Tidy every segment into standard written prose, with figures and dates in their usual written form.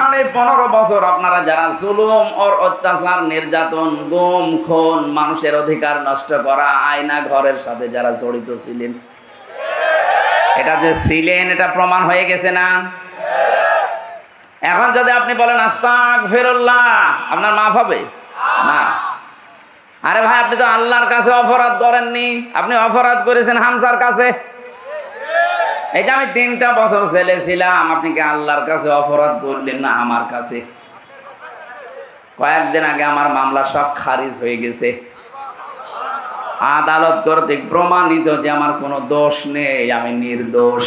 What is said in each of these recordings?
15.5 বছর আপনারা যারা জুলুম আর অত্যাচার, নির্যাতন, গুম, খুন, মানুষের অধিকার নষ্ট করা, আয়না ঘরের সাথে যারা জড়িত ছিলেন, এটা যে ছিলেন এটা প্রমাণ হয়ে গেছে না? এখন যদি আপনি বলেন আস্তাগফিরুল্লাহ, আপনার মাফ হবে না? আরে ভাই, আপনি তো আল্লাহর কাছে অপরাধ করেননি, আপনি অপরাধ করেছেন হামজার কাছে। এটা আমি 3টা বছর জেলে ছিলাম, আপনি কি আল্লাহর কাছে অপরাধ করলেন না আমার কাছে? কয়েকদিন আগে আমার মামলা সব খারিজ হয়ে গেছে, আদালত কর্তৃক প্রমাণিত যে আমার কোনো দোষ নেই, আমি নির্দোষ।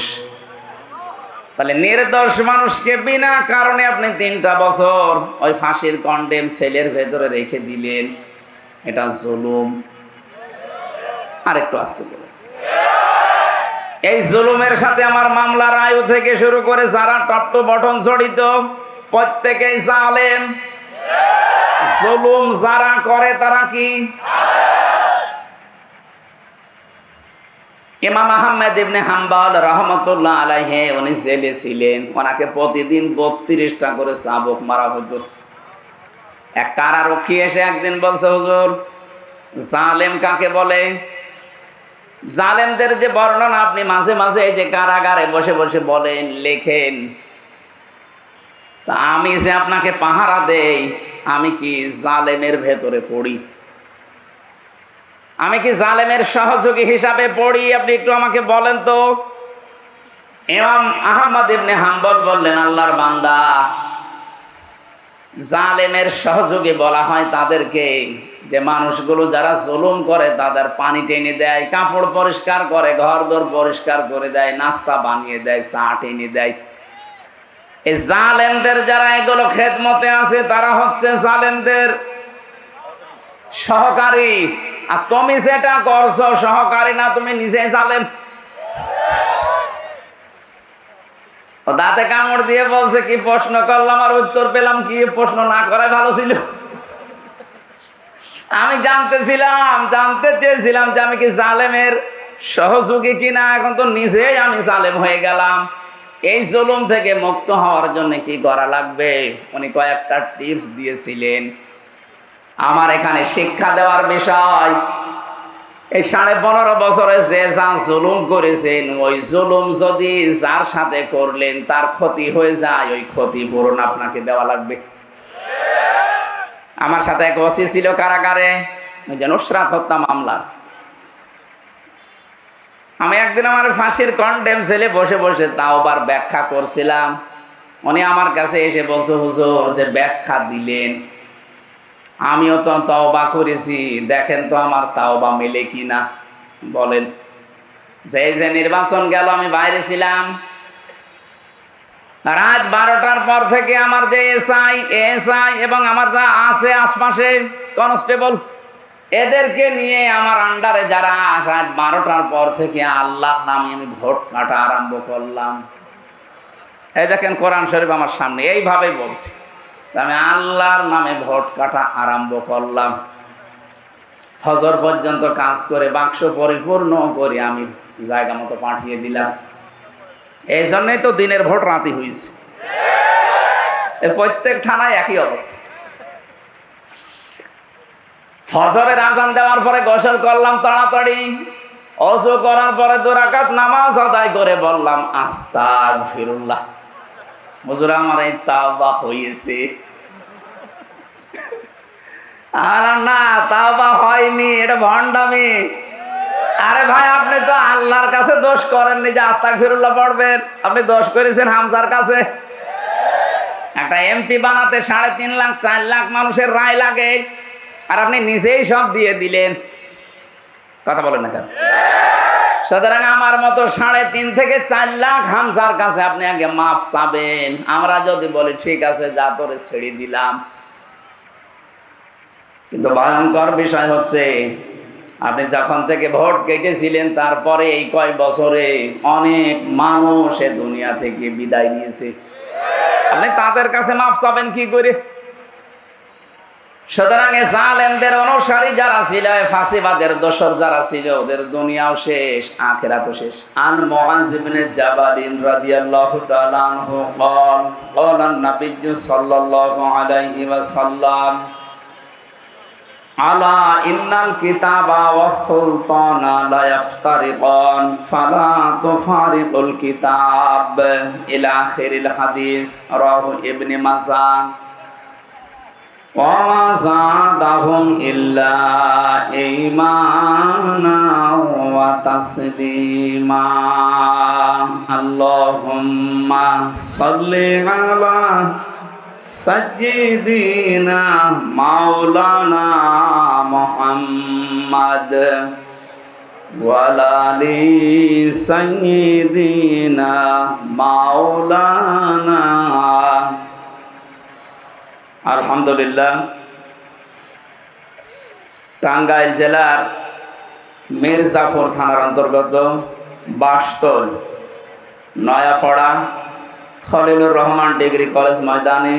তাহলে নির্দোষ মানুষকে বিনা কারণে আপনি 3টা বছর ওই ফাঁসির কন্ডেম সেলের ভেতরে রেখে দিলেন, এটা জুলুম। আর একটু আসতে বলে, এই জুলুমের সাথে আমার মামলার আয়ু থেকে শুরু করে যারা টপ টু বটম জড়িত প্রত্যেকেই জালেম। জুলুম যারা করে তারা কি? ইমাম আহমদ ইবনে হাম্বল রাহমাতুল্লাহ আলাইহি উনি জেলে ছিলেন, ওনাকে প্রতিদিন 32টা করে চাবুক মারা হতো। এক কারারক্ষী এসে একদিন বলছে, হুজুর জালেম কাকে বলে? জালেমদের যে বর্ণনা আপনি মাঝে মাঝে এই যে কারাগারে বসে বসে বলেন, লেখেন, তা আমি যে আপনাকে পাহারা দেই, আমি কি জালেমের ভেতরে পড়ি? আমি কি জালেমের সহযোগী হিসাবে পড়ি? আপনি একটু আমাকে বলেন তো। ইমাম আহমদ ইবনে হাম্বল বললেন, আল্লাহর বান্দা, জালেমের সহযোগী বলা হয় তাদেরকে যে মানুষগুলো যারা জুলুম করে তাদের পানি টেনে দেয়, কাপড় পরিষ্কার করে, ঘরদোর পরিষ্কার করে দেয়, নাস্তা বানিয়ে দেয়, চা টেনে দেয়। এই জালেমদের যারা এগুলো খেদমতে আছে তারা হচ্ছে জালেমদের সহকারী। আর তুমি যেটা করছো সহকারী না, তুমি নিজে জালেম। ও দাঁতে কামড় দিয়ে বলছে, কি প্রশ্ন করলাম আর উত্তর পেলাম কি? প্রশ্ন না করাই ভালো ছিল। আমি জানতে চেয়েছিলাম যে আমি কি জালেমের সহযোগী কিনা। এখন তো নিজেই আমি জালেম হয়ে গেলাম। এই জুলুম থেকে মুক্ত হওয়ার জন্য কি করা লাগবে? উনি কয়েকটা টিপস দিয়েছিলেন। আমার এখানে শিক্ষা দেওয়ার বিষয়, এই 15.5 বছরে যে যা জুলুম করেছেন, ওই জুলুম যদি যার সাথে করলেন তার ক্ষতি হয়ে যায়, ওই ক্ষতিপূরণ আপনাকে দেওয়া লাগবে। আমার সাথে এক ওসি ছিল কারাগারে, ওই যে নুসরাত হত্যা মামলার। আমি একদিন আমার ফাঁসির কন্ডেম সেলে বসে বসে তাওবার ব্যাখ্যা করছিলাম। উনি আমার কাছে এসে বলছে, হুজুর যে ব্যাখ্যা দিলেন, আমিও তো তওবা করেছি, দেখেন তো আমার তাওবা মেলে কিনা। বলেন। যে নির্বাচন গেল, আমি বাইরে ছিলাম, রাত 12টার পর থেকে আমার যে এসআই এবং আমার যা আছে আশপাশে কনস্টেবল, এদেরকে নিয়ে আমার আন্ডারে যারা রাত 12টার পর থেকে আল্লাহর নামে আমি ভোট কাটা আরম্ভ করলাম। এই দেখেন কোরআন শরীফ আমার সামনে, এইভাবেই বলছি, আমি আল্লাহর নামে ভোট কাটা আরম্ভ করলাম। ফজর পর্যন্ত কাজ করে বাক্স পরিপূর্ণ করে আমি জায়গা মতো পাঠিয়ে দিলাম। এই জন্যই তো দিনের ভোট রাতে হয়েছে। প্রত্যেক থানায় একই অবস্থা। ফজরের আজান দেওয়ার পরে গোসল করলাম তাড়াতাড়ি, ওযু করার পরে 2 রাকাত নামাজ আদায় করে বললাম আস্তাগফিরুল্লাহ। হুজুর আমার এই তাওবা হয়েছে। আর না, তাওবা হয়নি, এটা ভণ্ডামি। আরে ভাই, আপনি তো আল্লাহর কাছে দোষ করেননি যে আস্তাগফিরুল্লাহ পড়বেন, আপনি দোষ করেছেন হামজার কাছে। একটা এমপি বানাতে 3.5 লাখ 4 লাখ মানুষের রায় লাগে, আর আপনি নিজেই সব দিয়ে দিলেন। কথা বলেন না কেন? সুতরাং আমার মতো 3.5 থেকে 4 লাখ হামজার কাছে আপনি আগে মাফ চাবেন। আমরা যদি বলি ঠিক আছে যা তোরে ছেড়ে দিলাম, কিন্তু ভয়ঙ্কর বিষয় হচ্ছে আপনি যখন থেকে ভোট কেটেছিলেন তারপরে এই কয় বছরে অনেক মানুষ এ দুনিয়া থেকে বিদায় নিয়েছে। আপনি তাদের কাছে মাফ চাবেন কি করে? সুতরাং জালেমদের অনুসারী যারা ছিল, ফাঁসিবাদের দোসর যারা ছিল, ওদের দুনিয়াও শেষ, আখিরাতও শেষ। আন মুআয ইবনে জাবাল রাদিয়াল্লাহু তাআলা আনহু قال قال النبي صلى الله عليه وسلم আলা ইন্নাল কিতাবা ওয়াস সুলতানা লা ইফতারিকান ফালা তুফারিকুল কিতাব ইলা আখিরিল হাদিস রাহু ইবনে মাজাহ ওয়া মা যাদাহুম ইল্লা ঈমানা ওয়া তাসলিমা। আল্লাহুম্মা সাল্লি আলা সাইয়্যিদিনা মাওলানা মুহাম্মদ ওয়া আলি সাইয়্যিদিনা মাওলানা। আলহামদুলিল্লাহ, টাঙ্গাইল জেলার মির্জাপুর থানার অন্তর্গত বাসতল নয়াপাড়া খলিলুর রহমান ডিগ্রি কলেজ ময়দানে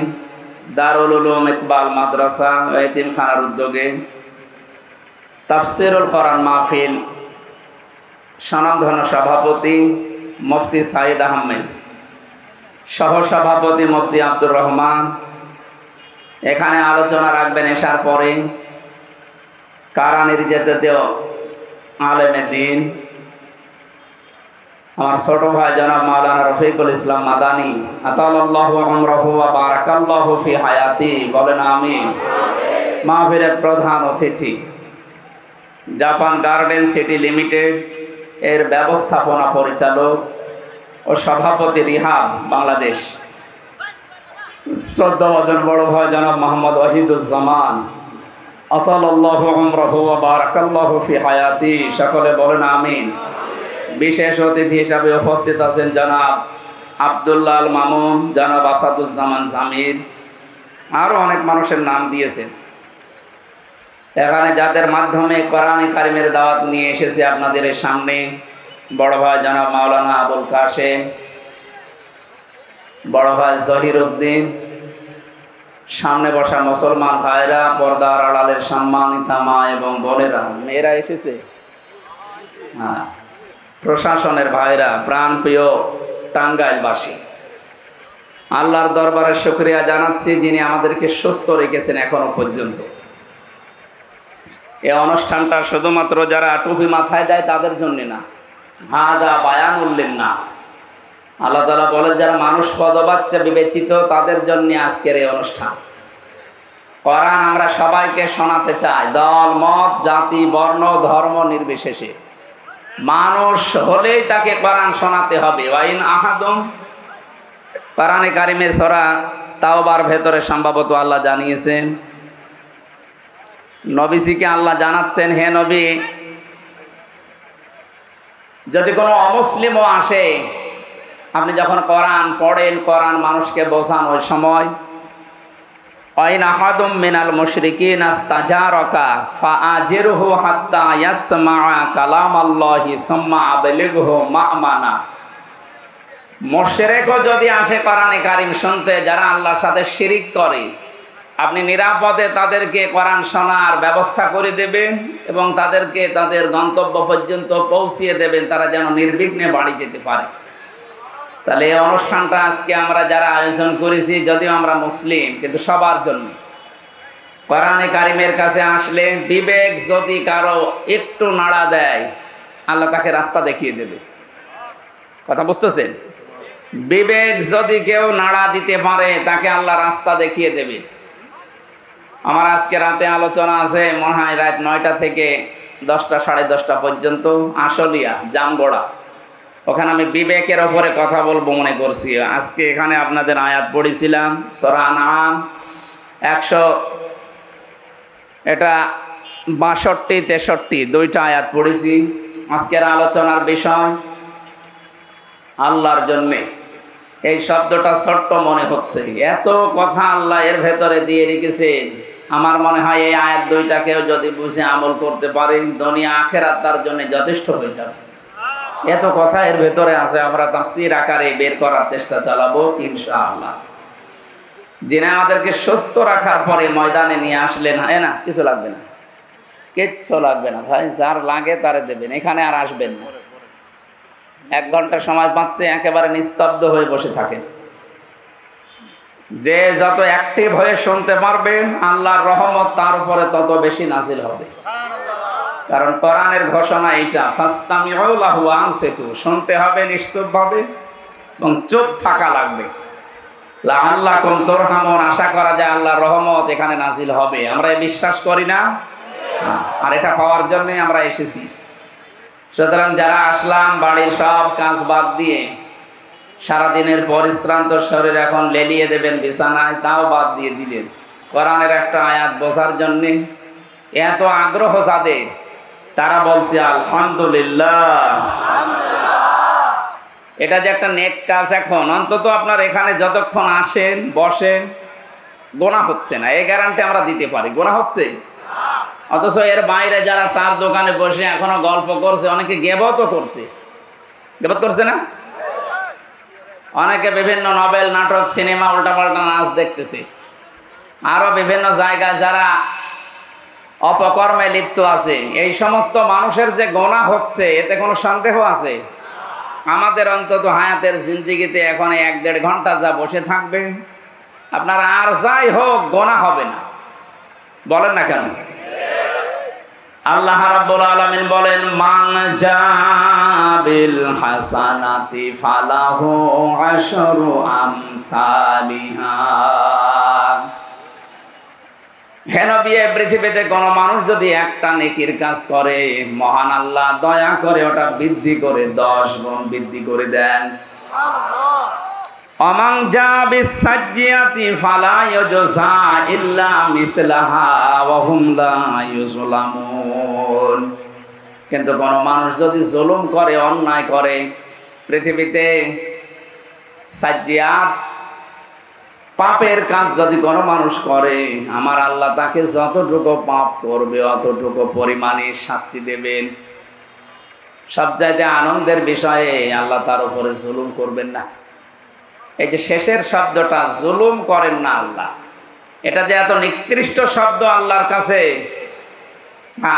দারুল উলুম ইকবাল মাদ্রাসা ও এতিমখানার উদ্যোগে তাফসিরুল কোরআন মাহফিল স্বনামধন্য সভাপতি মুফতি সাইদ আহমেদ, সহসভাপতি মুফতি আব্দুর রহমান এখানে আলোচনা রাখবেন। এশার পরে কারা নির্যাতিত আলেমে দ্বীন আমার ছোট ভাই জনাব মাওলানা রফিকুল ইসলাম মাদানী আতালাল্লাহু আমরাহু ওয়া বারাকাল্লাহু ফি হায়াতি, বলেন আমিন। মাহফিলের প্রধান অতিথি জাপান গার্ডেন সিটি লিমিটেড এর ব্যবস্থাপনা পরিচালক ও সভাপতি রিহাব বাংলাদেশ, শ্রদ্ধাভাজন বড় ভাই জনাব মোহাম্মদ ওয়াহিদুজ্জামান আতালাল্লাহু আমরাহু ওয়া বারাকাল্লাহু ফি হায়াতি, সকলে বলেন আমিন। বিশেষ অতিথি হিসাবে উপস্থিত আছেন জনাব আব্দুল্লাহ আল মামুন, জনাব আসাদুজ্জামান জামির, আরও অনেক মানুষের নাম দিয়েছেন। এখানে যাদের মাধ্যমে কোরআনে কারিমের দাওয়াত নিয়ে এসেছে আপনাদের সামনে, বড় ভাই জনাব মাওলানা আবুল কাশেম, বড় ভাই জহির উদ্দিন, সামনে বসা মুসলমান ভাইরা, পর্দার আড়ালের সম্মানিতা মা এবং বোনেরা, মেয়েরা এসেছে, হ্যাঁ, প্রশাসনের ভাইরা, প্রাণপ্রিয় টাঙ্গাইলবাসী, আল্লাহর দরবারে শুকরিয়া জানাচ্ছি যিনি আমাদেরকে সুস্থ রেখেছেন এখনো পর্যন্ত। এই অনুষ্ঠানটা শুধুমাত্র যারা টুপি মাথায় দেয় তাদের জন্য না, হাদা বায়ানুল লিন্নাস, আল্লাহ তাআলা বলেন যারা মানুষ পদবাচ্চা বিবেচিত তাদের জন্য আজকের এই অনুষ্ঠান। কোরআন আমরা সবাইকে শোনাতে চাই, দল মত জাতি বর্ণ ধর্ম নির্বিশেষে, মানুষ হলেই তাকে কোরআন শোনাতে হবে। ওয়াইন আহাদুম, কোরআনে কারিমে সূরা তাওবার ভেতরে সম্ভবত আল্লাহ জানিয়েছেন, নবীজিকে আল্লাহ জানাচ্ছেন, হে নবী, যদি কোনো অমুসলিমও আসে, আপনি যখন কোরআন পড়েন, কোরআন মানুষকে বোঝান, ওই সময় ওয়াইন আহাদুম মিনাল মুশরিকিন আস্তাজারাকা ফাআজিরহু হাত্তা ইয়াসমা'a কালামাল্লাহি সুম্মা আবলিগহু মা'মানা। মুশরিকও যদি আসে কোরআনে কারিম শুনতে, যারা আল্লাহর সাথে শিরিক করে, আপনি নিরাপদে তাদেরকে কোরআন শোনার ব্যবস্থা করে দেবেন এবং তাদেরকে তাদের গন্তব্য পর্যন্ত পৌঁছিয়ে দেবেন, তারা যেন নির্বিঘ্নে বাড়ি যেতে পারে। তাহলে এই অনুষ্ঠানটা আজকে আমরা যারা আয়োজন করেছি, যদিও আমরা মুসলিম, কিন্তু সবার জন্য। কোরআনে কারিমের কাছে আসলে বিবেক যদি কারো একটু নাড়া দেয়, আল্লাহ তাকে রাস্তা দেখিয়ে দেবে। কথা বুঝতেছেন? বিবেক যদি কেউ নাড়া দিতে পারে, তাকে আল্লাহ রাস্তা দেখিয়ে দেবে। আমার আজকে রাতে আলোচনা আছে, মনে হয় রাত 9টা থেকে 10টা সাড়ে 10টা পর্যন্ত, আশুলিয়া জামগড়া। ওখানে আমি বিবেকের ওপরে কথা বলবো মনে করছি। আজকে এখানে আপনাদের আয়াত পড়েছিলাম সূরা আনআম 62-63 দুইটা আয়াত পড়েছি। আজকের আলোচনার বিষয় আল্লাহর জন্যে। এই শব্দটা ছোট্ট মনে হচ্ছে, এত কথা আল্লাহ এর ভেতরে দিয়ে রেখেছেন। আমার মনে হয় এই আয়াত দুইটাকেও যদি বুঝে আমল করতে পারে, দুনিয়া আখিরাত তার জন্য যথেষ্ট হয়ে যাবে। এত কথা এর ভেতরে আছে, আমরা তাফসীর আকারে বের করার চেষ্টা চালাবো ইনশাআল্লাহ। যিনি আমাদেরকে সুস্থ রাখার পরে ময়দানে নিয়ে আসলেন, না কিছু লাগবে না, কিচ্ছু লাগবে না ভাই, যার লাগে তারে দেবেন, এখানে আর আসবেন না। 1 ঘন্টা সময় পাচ্ছে, একেবারে নিস্তব্ধ হয়ে বসে থাকেন। যে যত অ্যাক্টিভ হয়ে শুনতে পারবেন, আল্লাহর রহমত তার উপরে তত বেশি নাজিল হবে। কারণ কোরআনের ঘোষণা এইটা, ফাসতামিউ লাহু ওয়া আনসিতু, শুনতে হবে নিশ্চুপভাবে এবং চুপ থাকা লাগবে। লাআল্লাকুম তুরহামুন, আশা করা যায় আল্লাহর রহমত এখানে নাজিল হবে। আমরা বিশ্বাস করি না? আর এটা পাওয়ার জন্যই আমরা এসেছি। সুতরাং যারা আসলাম, বাড়ির সব কাজ বাদ দিয়ে সারাদিনের পরিশ্রান্ত শরীর এখন লেলিয়ে দেবেন বিছানায়, তাও বাদ দিয়ে দিলেন কোরআনের একটা আয়াত বোঝার জন্যে। এত আগ্রহ যাদের, তারা বলছে আলহামদুলিল্লাহ। এটা যে একটা নেক কাজ, এখন অন্তত আপনার এখানে যতক্ষণ আসেন বসেন, গোনা হচ্ছে না, এই গ্যারান্টি আমরা দিতে পারি। গোনা হচ্ছে? অথচ এর বাইরে যারা চার দোকানে বসে এখনো গল্প করছে, অনেকে গেবতও করছে। গেবত করছে না? অনেকে বিভিন্ন নভেল, নাটক, সিনেমা, উল্টাপাল্টা নাচ দেখতেছে। আরো বিভিন্ন জায়গায় যারা অপকর্মে লিপ্ত আছে। এই সমস্ত মানুষের যে গোনা হচ্ছে, এতে কোনো সন্দেহ আছে? আমাদের অন্তত হায়াতের জিন্দিগিতে এখন 1-1.5 ঘন্টা যা বসে থাকবে, আপনার আর যাই হোক গোনা হবে না। বলেন না কেন? আল্লাহ রাব্বুল আলামিন বলেন, মান জাবিল হাসানাতি ফালাহু আশরু আমসালিহা। হে নবী, পৃথিবীতে কোনো মানুষ যদি একটা নেকির কাজ করে, মহান আল্লাহ দয়া করে ওটা বৃদ্ধি করে 10 গুণ বৃদ্ধি করে দেন। অমাং জাবিস সাজ্জিয়াতি ফালা ইউজা ইল্লা মিসলাহা ওয়া হুম লা ইউজলামুন। কিন্তু কোনো মানুষ যদি জুলুম করে, অন্যায় করে, পৃথিবীতে সাজ্জিয়াত পাপের কাজ যদি কোনো মানুষ করে, আমার আল্লাহ তাকে যতটুকু পাপ করবে অতটুকু পরিমাণে শাস্তি দেবেন। সবচাইতে আনন্দের বিষয়ে আল্লাহ তার উপরে জুলুম করবেন না। এই যে শেষের শব্দটা, জুলুম করেন না আল্লাহ, এটা যে এত নিকৃষ্ট শব্দ আল্লাহর কাছে।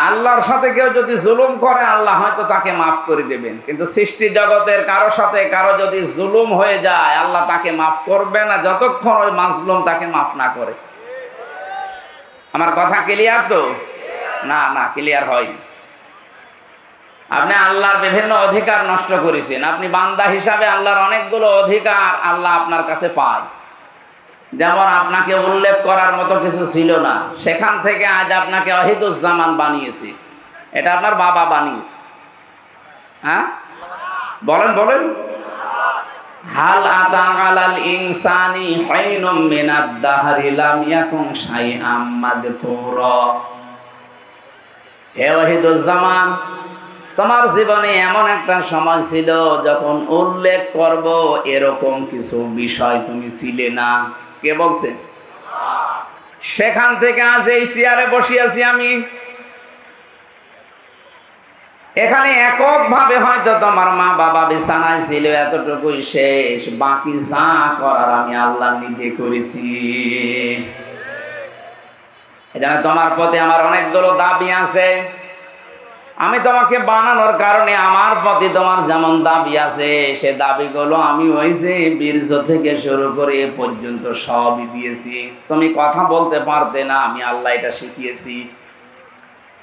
আল্লাহর সাথে কেউ যদি জুলুম করে, আল্লাহ হয়তো তাকে মাফ করে দেবেন, কিন্তু সৃষ্টি জগতের কারো সাথে কারো যদি জুলুম হয়ে যায়, আল্লাহ তাকে মাফ করবে না যতক্ষণ ওই মাজলুম তাকে মাফ না করে। আমার কথা ক্লিয়ার তো? না, ক্লিয়ার হয়নি। আপনি আল্লাহর বিভিন্ন অধিকার নষ্ট করেছেন। আপনি বান্দা হিসাবে আল্লাহর অনেকগুলো অধিকার আল্লাহ আপনার কাছে পায়। যেমন আপনাকে উল্লেখ করার মতো কিছু ছিল না, সেখান থেকে আজ আপনাকে ওয়াহিদুজ্জামান বানিয়েছে। এটা আপনার বাবা বানিয়েছে। হ্যাঁ, বলেন। হাল আতা আলাল ইনসানি হাইনুম মিনাদ দাহরি লাম ইয়াকুন শাইআম মাযকুরা। হে ওয়াহিদুজ্জামান, তোমার জীবনে এমন একটা সময় ছিল যখন উল্লেখ করব এরকম কিছু বিষয় তুমি ছিলে না। কে বলছে? সেখান থেকে আজ এই চেয়ারে বসিয়াছি আমি। এখানে এককভাবে হয়তো তোমার মা বাবা বিছানায় ছিল, এতটুকুই শেষ। বাকি যা করার আমি আল্লাহ নিজে করেছি। এখানে তোমার প্রতি আমার অনেকগুলো দাবি আছে। আমি তোমাকে বানানোর কারণে আমার প্রতি তোমার যেমন দাবি আছে, সে দাবিগুলো আমি ওই যে বীর্য থেকে শুরু করে এ পর্যন্ত সবই দিয়েছি। তুমি কথা বলতে পারতে না, আমি আল্লাহ এটা শিখিয়েছি।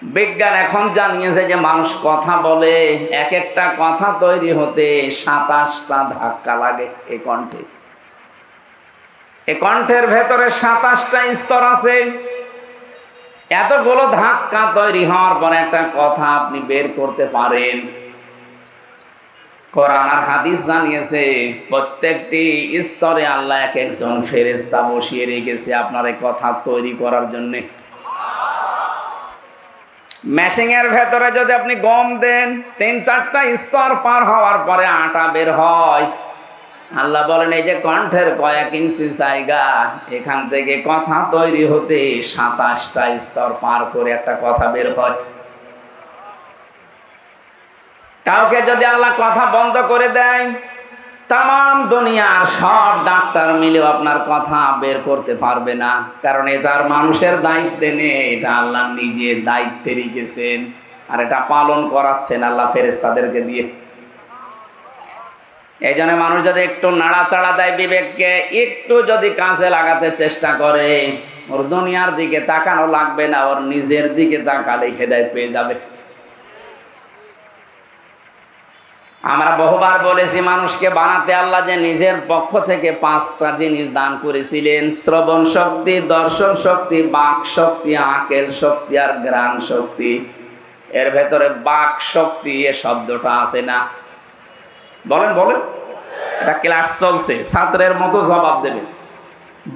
বিজ্ঞান এখন জানিয়েছে যে মানুষ কথা বলে, এক একটা কথা তৈরি হতে 27টা ধাক্কা লাগে। এই কণ্ঠে, এই কণ্ঠের ভেতরে 27টা স্তর আছে। এতগুলো ধাক্কা তৈরি হওয়ার পর একটা কথা আপনি বের করতে পারেন। কোরআন আর হাদিস জানিয়েছে প্রত্যেকটি স্তরে আল্লাহ এক একজন ফেরেশতা বসিয়ে রেখেছে আপনার এই কথা তৈরি করার জন্যে। মেশিনের ভেতরে যদি আপনি গম দেন, 3-4টা স্তর পার হওয়ার পরে আটা বের হয়। আল্লাহ বলেন, এই যে কণ্ঠের কয়েক ইঞ্চি জায়গা, এখান থেকে কথা তৈরি হতে 27টা স্তর পার করে একটা কথা বের হয়। কাউকে যদি আল্লাহ কথা বন্ধ করে দেয়, তাম দুনিয়ার সব ডাক্তার মিলেও আপনার কথা বের করতে পারবে না, কারণ এটা আর মানুষের দায়িত্বে নেই, এটা আল্লাহ নিজে দায়িত্বে রেখেছেন, আর এটা পালন করাচ্ছেন আল্লাহ ফেরেশতাদেরকে দিয়ে। এই জন্য মানুষ যদি একটু নাড়াচাড়া দেয় বিবেককে, একটু যদি কাজে লাগাতে চেষ্টা করে, ওর দুনিয়ার দিকে তাকানো লাগবে না, ওর নিজের দিকে তাকালে হেদায়েত পেয়ে যাবে। আমরা বহুবার বলেছি, মানুষকে বানাতে আল্লাহ যে নিজের পক্ষ থেকে 5টা জিনিস দান করেছিলেন: শ্রবণ শক্তি, দর্শন শক্তি, বাক শক্তি, আকেল শক্তি আর ঘ্রাণ শক্তি। এর ভেতরে বাক শক্তি এ শব্দটা আছে না? বলেন বলেন, এটা ক্লাস চলছে, ছাত্রের মতো জবাব দেবেন।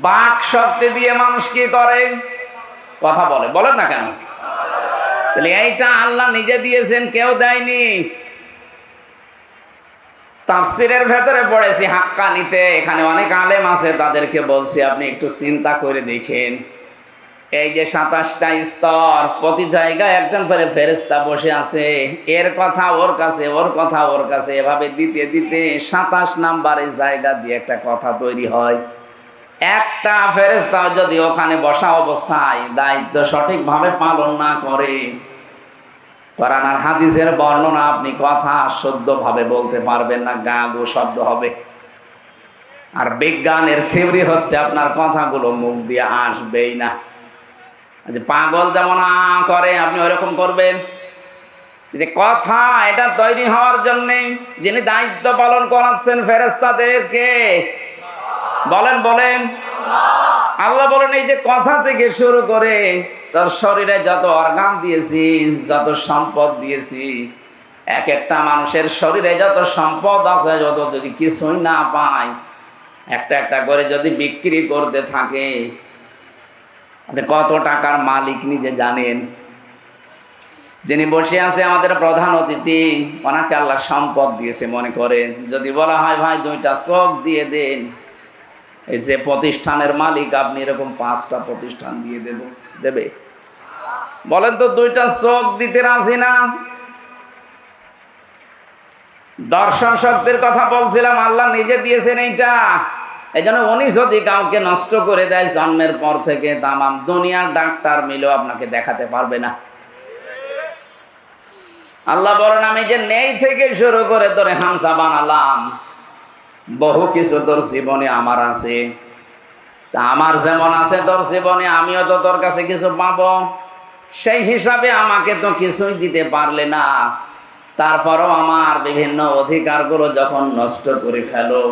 বাক শক্তি দিয়ে মানুষ কি করে? কথা বলে, বলেন না কেন? তাহলে এইটা আল্লাহ নিজে দিয়েছেন, কেউ দেয়নি। তাফসিরের ভেতরে পড়েছি হাক্কানিতে, এখানে অনেক আলেম আছে, তাদেরকে বলছি আপনি একটু চিন্তা করে দেখেন, এই যে 27টা স্তর, প্রতি জায়গায় একজন করে ফেরেশতা বসে আছে, এর কথা ওর কাছে, ওর কথা ওর কাছে, এভাবে দিতে দিতে 27 নাম্বারের জায়গা দিয়ে একটা কথা তৈরি হয়। একটা ফেরেশতা যদি ওখানে বসা অবস্থায় দায়িত্ব সঠিকভাবে পালন না করে, কোরআন আর হাদিসের বর্ণনা আপনি কথা শুদ্ধভাবে বলতে পারবেন না, গা গো শব্দ হবে। আর বিজ্ঞানের থিওরি হচ্ছে আপনার কথাগুলো মুখ দিয়ে আসবেই না। যে পাগল যেমন করে আপনি ওইরকম করবেন। যে কথা এটা তৈরি হওয়ার জন্য যিনি দায়িত্ব পালন করাচ্ছেন ফেরেশতাদেরকে, বলেন বলেন। আল্লাহ বলেন এই যে কথা থেকে শুরু করে তার শরীরে যত অর্গান দিয়েছি, যত সম্পদ দিয়েছি, এক একটা মানুষের শরীরে যত সম্পদ আছে, যত যদি কিছুই না পায়, একটা একটা করে যদি বিক্রি করতে থাকে, আপনি কত টাকার মালিক নিজে জানেন? যিনি বসে আছে আমাদের প্রধান অতিথি, ওনাকে আল্লাহ সম্পদ দিয়েছে মনে করেন, যদি বলা হয় ভাই 2টা চোখ দিয়ে দেন, এই যে প্রতিষ্ঠানের মালিক আপনি, এরকম 5টা প্রতিষ্ঠান দিয়ে দেবে? বলেন তো, 2টা চোখ দিতে রাজি না? দর্শন শক্তির কথা বলছিলাম, আল্লাহ নিজে দিয়েছেন এইটা। এই জন্য উনি যদি কাউকে নষ্ট করে দেয় জন্মের পর থেকে, তামাম দুনিয়ার ডাক্তার মিলেও আপনাকে দেখাতে পারবে না। আল্লাহ বলেন আমি যে নেই থেকে শুরু করে তোরে হামসা বানালাম, বহু কিছু তোর জীবনে আমার আছে, তা আমার যেমন আছে তোর জীবনে, আমিও তো তোর কাছে কিছু পাবো, সেই হিসাবে আমাকে তো কিছুই দিতে পারলে না, তারপরও আমার বিভিন্ন অধিকারগুলো যখন নষ্ট করে ফেলো,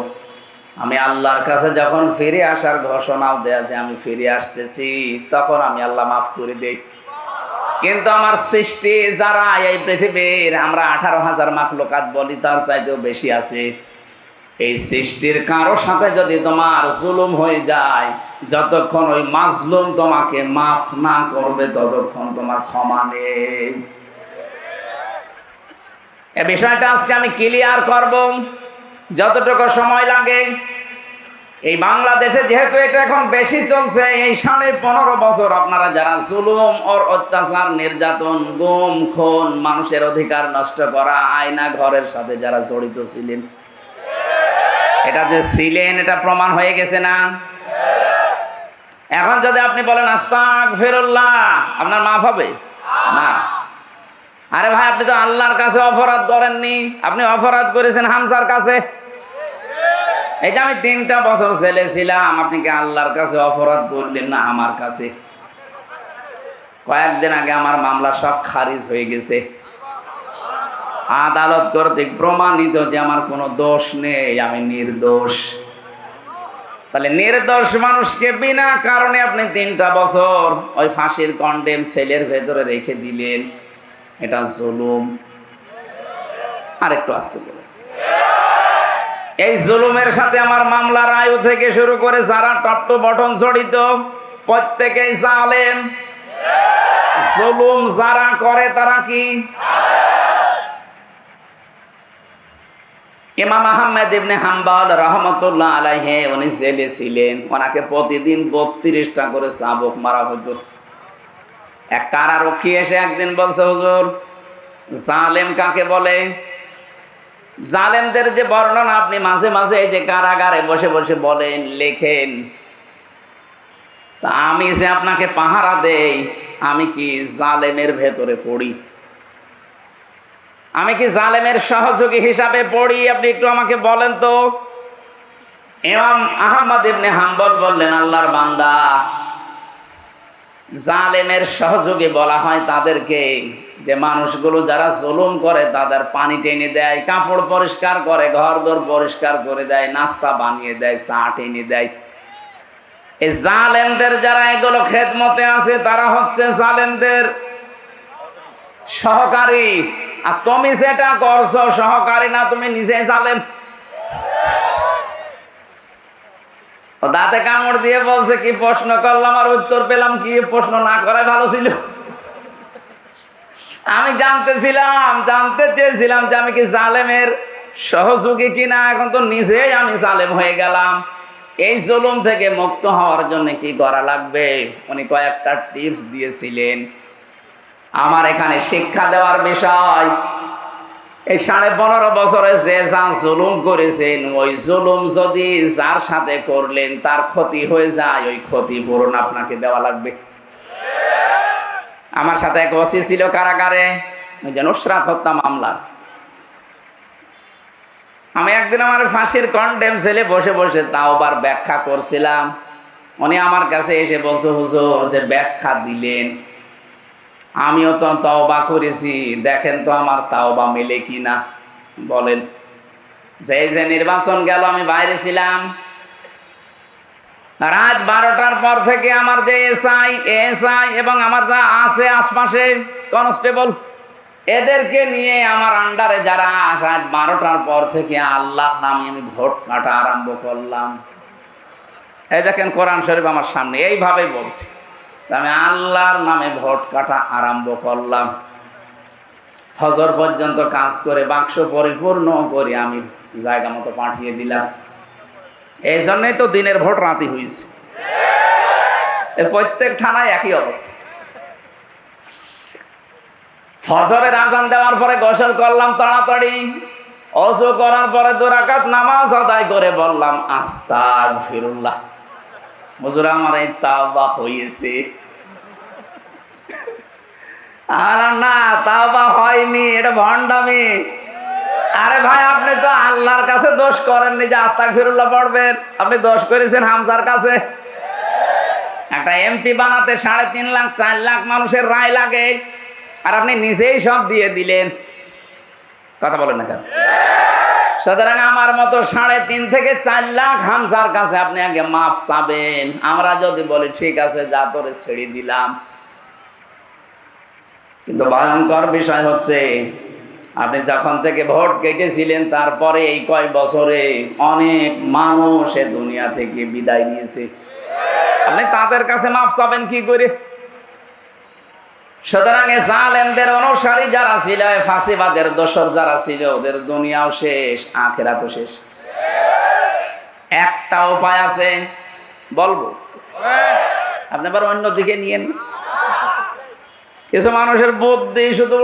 আমি আল্লাহর কাছে যখন ফিরে আসার ঘোষণাও দেয়া যে আমি ফিরে আসতেছি, তখন আমি আল্লাহ মাফ করে দেই। কিন্তু আমার সৃষ্টি যারা এই পৃথিবীর, আমরা 18,000 মাখলুকাত বলি, তার চাইতেও বেশি আছে। এই সৃষ্টির কারো সাথে যদি তোমার জুলুম হয়ে যায়, যতক্ষণ ওই মাজলুম তোমাকে মাফ না করবে, ততক্ষণ তোমার ক্ষমা নেই। এ বিষয়টা আজকে আমি ক্লিয়ার করব, যতটুকু সময় লাগে। এই বাংলাদেশে যেহেতু এটা এখন বেশি চলছে, এই 15.5 বছর আপনারা যারা জুলুম ওর অত্যাচার, নির্যাতন, গুম, খুন, মানুষের অধিকার নষ্ট করা, আয়না ঘরের সাথে যারা জড়িত ছিলেন, এটা যে ছিলেন এটা প্রমাণ হয়ে গেছে না? এখন যদি আপনি বলেন আস্তাগফিরুল্লাহ, আপনার মাফ হবে না? আরে ভাই, আপনি তো আল্লাহর কাছে অপরাধ করেননি, আপনি অপরাধ করেছেন হামজার কাছে। এটা আমি 3টা বছর জেলে ছিলাম, আপনি কি আল্লাহর কাছে অপরাধ করলেন না আমার কাছে? কয়েকদিন আগে আমার মামলা সব খারিজ হয়ে গেছে, আদালত কর্তৃক প্রমাণিত যে আমার কোনো দোষ নেই, আমি নির্দোষ। তাহলে নির্দোষ মানুষকে বিনা কারণে আপনি 3টা বছর ওই ফাঁসির কন্ডেম সেলের ভেতরে রেখে দিলেন, এটা জুলুম। আর একটু আসতে বলে, এই জুলুমের সাথে আমার মামলার আয়ু থেকে শুরু করে যারা টপ টু বটন জড়িত, প্রত্যেকেই জালেম। জুলুম যারা করে তারা কি? ইমাম আহমদ ইবনে হাম্বল রাহমাতুল্লাহ আলাইহি উনি জেলে ছিলেন, ওনাকে প্রতিদিন 32টা করে চাবুক মারা হতো। এক কারারক্ষী এসে একদিন বলছে, হুজুর জালেম কাকে বলে? জালেমদের যে বর্ণনা আপনি মাঝে মাঝে এই যে কারাগারে বসে বসে বলেন, লেখেন, তা আমি যে আপনাকে পাহারা দেই, আমি কি জালেমের ভেতরে পড়ি? আমি কি জালেমের সহযোগী হিসাবে পড়ি? আপনি একটু আমাকে বলেন তো। ইমাম আহমদ ইবনে হাম্বল বললেন, আল্লাহর বান্দা, জালেমের সহযোগী বলা হয় তাদেরকে যে মানুষগুলো যারা জুলুম করে তাদের পানি টেনে দেয়, কাপড় পরিষ্কার করে, ঘরদোর পরিষ্কার করে দেয়, নাস্তা বানিয়ে দেয়, চা টেনে দেয়। এই জালেমদের যারা এগুলো খেদমতে আছে তারা হচ্ছে জালেমদের সহকারী। আর তুমি যেটা করছো সহকারী না, তুমি নিজে জালেম। ও দাঁতে কামড় দিয়ে বলছে, কি প্রশ্ন করলাম আর উত্তর পেলাম কি? প্রশ্ন না করাই ভালো ছিল। আমি জানতে চেয়েছিলাম যে আমি কি জালেমের সহযোগী কিনা। এখন তো নিজেই আমি জালেম হয়ে গেলাম। এই জুলুম থেকে মুক্ত হওয়ার জন্য কি করা লাগবে? উনি কয়েকটা টিপস দিয়েছিলেন। আমার এখানে শিক্ষা দেওয়ার বিষয়, এই 15.5 বছরে যে যা জুলুম করেছেন, ওই জুলুম যদি যার সাথে করলেন তার ক্ষতি হয়ে যায়, ওই ক্ষতিপূরণ আপনাকে দেওয়া লাগবে। আমার সাথে এক ওসি ছিল কারাগারে, ওই যে নুসরাত হত্যা মামলার। আমি একদিন আমার ফাঁসির কন্ডেম সেলে বসে বসে তাওবার ব্যাখ্যা করছিলাম। উনি আমার কাছে এসে বলছে, হুজুর যে ব্যাখ্যা দিলেন, আমিও তো তওবা করেছি, দেখেন তো আমার তাওবা মেলে কিনা। বলেন। যে নির্বাচন গেল, আমি বাইরে ছিলাম। রাত 12টার পর থেকে আমার যে এসআই এবং আমার যা আছে আশপাশে কনস্টেবল, এদেরকে নিয়ে আমার আন্ডারে যারা রাত 12টার পর থেকে আল্লাহর নামে আমি ভোট কাটা আরম্ভ করলাম। এই দেখেন কোরআন শরীফ আমার সামনে, এইভাবেই বলছি, আমি আল্লাহর নামে ভোট কাটা আরম্ভ করলাম। ফজর পর্যন্ত কাজ করে বাক্স পরিপূর্ণ করে আমি জায়গা মতো পাঠিয়ে দিলাম। এই জন্যই তো দিনের ভোট রাতে হয়েছে। প্রত্যেক থানায় একই অবস্থা। ফজরের আজান দেওয়ার পরে গোসল করলাম তাড়াতাড়ি, ওযু করার পরে 2 রাকাত নামাজ আদায় করে বললাম, আস্তাগফিরুল্লাহ, হুজুর আমার এই তাওবা হয়েছে। আর না, তাওবা হয়নি, এটা ভণ্ডামি। আরে ভাই, আপনি তো আল্লাহর কাছে দোষ করেননি যে আস্তাগফিরুল্লাহ পড়বেন, আপনি দোষ করেছেন হামজার কাছে। একটা এমপি বানাতে 3.5 লাখ 4 লাখ মানুষের রায় লাগে, আর আপনি নিজেই সব দিয়ে দিলেন। কথা বলেন না কেন? সুতরাং আমার মতো 3.5 থেকে 4 লাখ হামজার কাছে আপনি আগে মাফ চাবেন। আমরা যদি বলি ঠিক আছে, যা তোরে ছেড়ে দিলাম। কিন্তু ভয়ঙ্কর বিষয় হচ্ছে, আপনি যখন থেকে ভোট কেটেছিলেন তারপরে এই কয় বছরে অনেক মানুষ এ দুনিয়া থেকে বিদায় নিয়েছে। আপনি তাদের কাছে মাফ চাবেন কি করে? সুতরাং জালেমদের অনুসারী যারা ছিল, ফাঁসিবাদের দোসর যারা ছিল, ওদের দুনিয়াও শেষ, আখিরাতও শেষ। একটা উপায় আছে, বলবো, আপনি আবার অন্যদিকে নিয়েন। কিছু মানুষের বুদ্ধি শুধু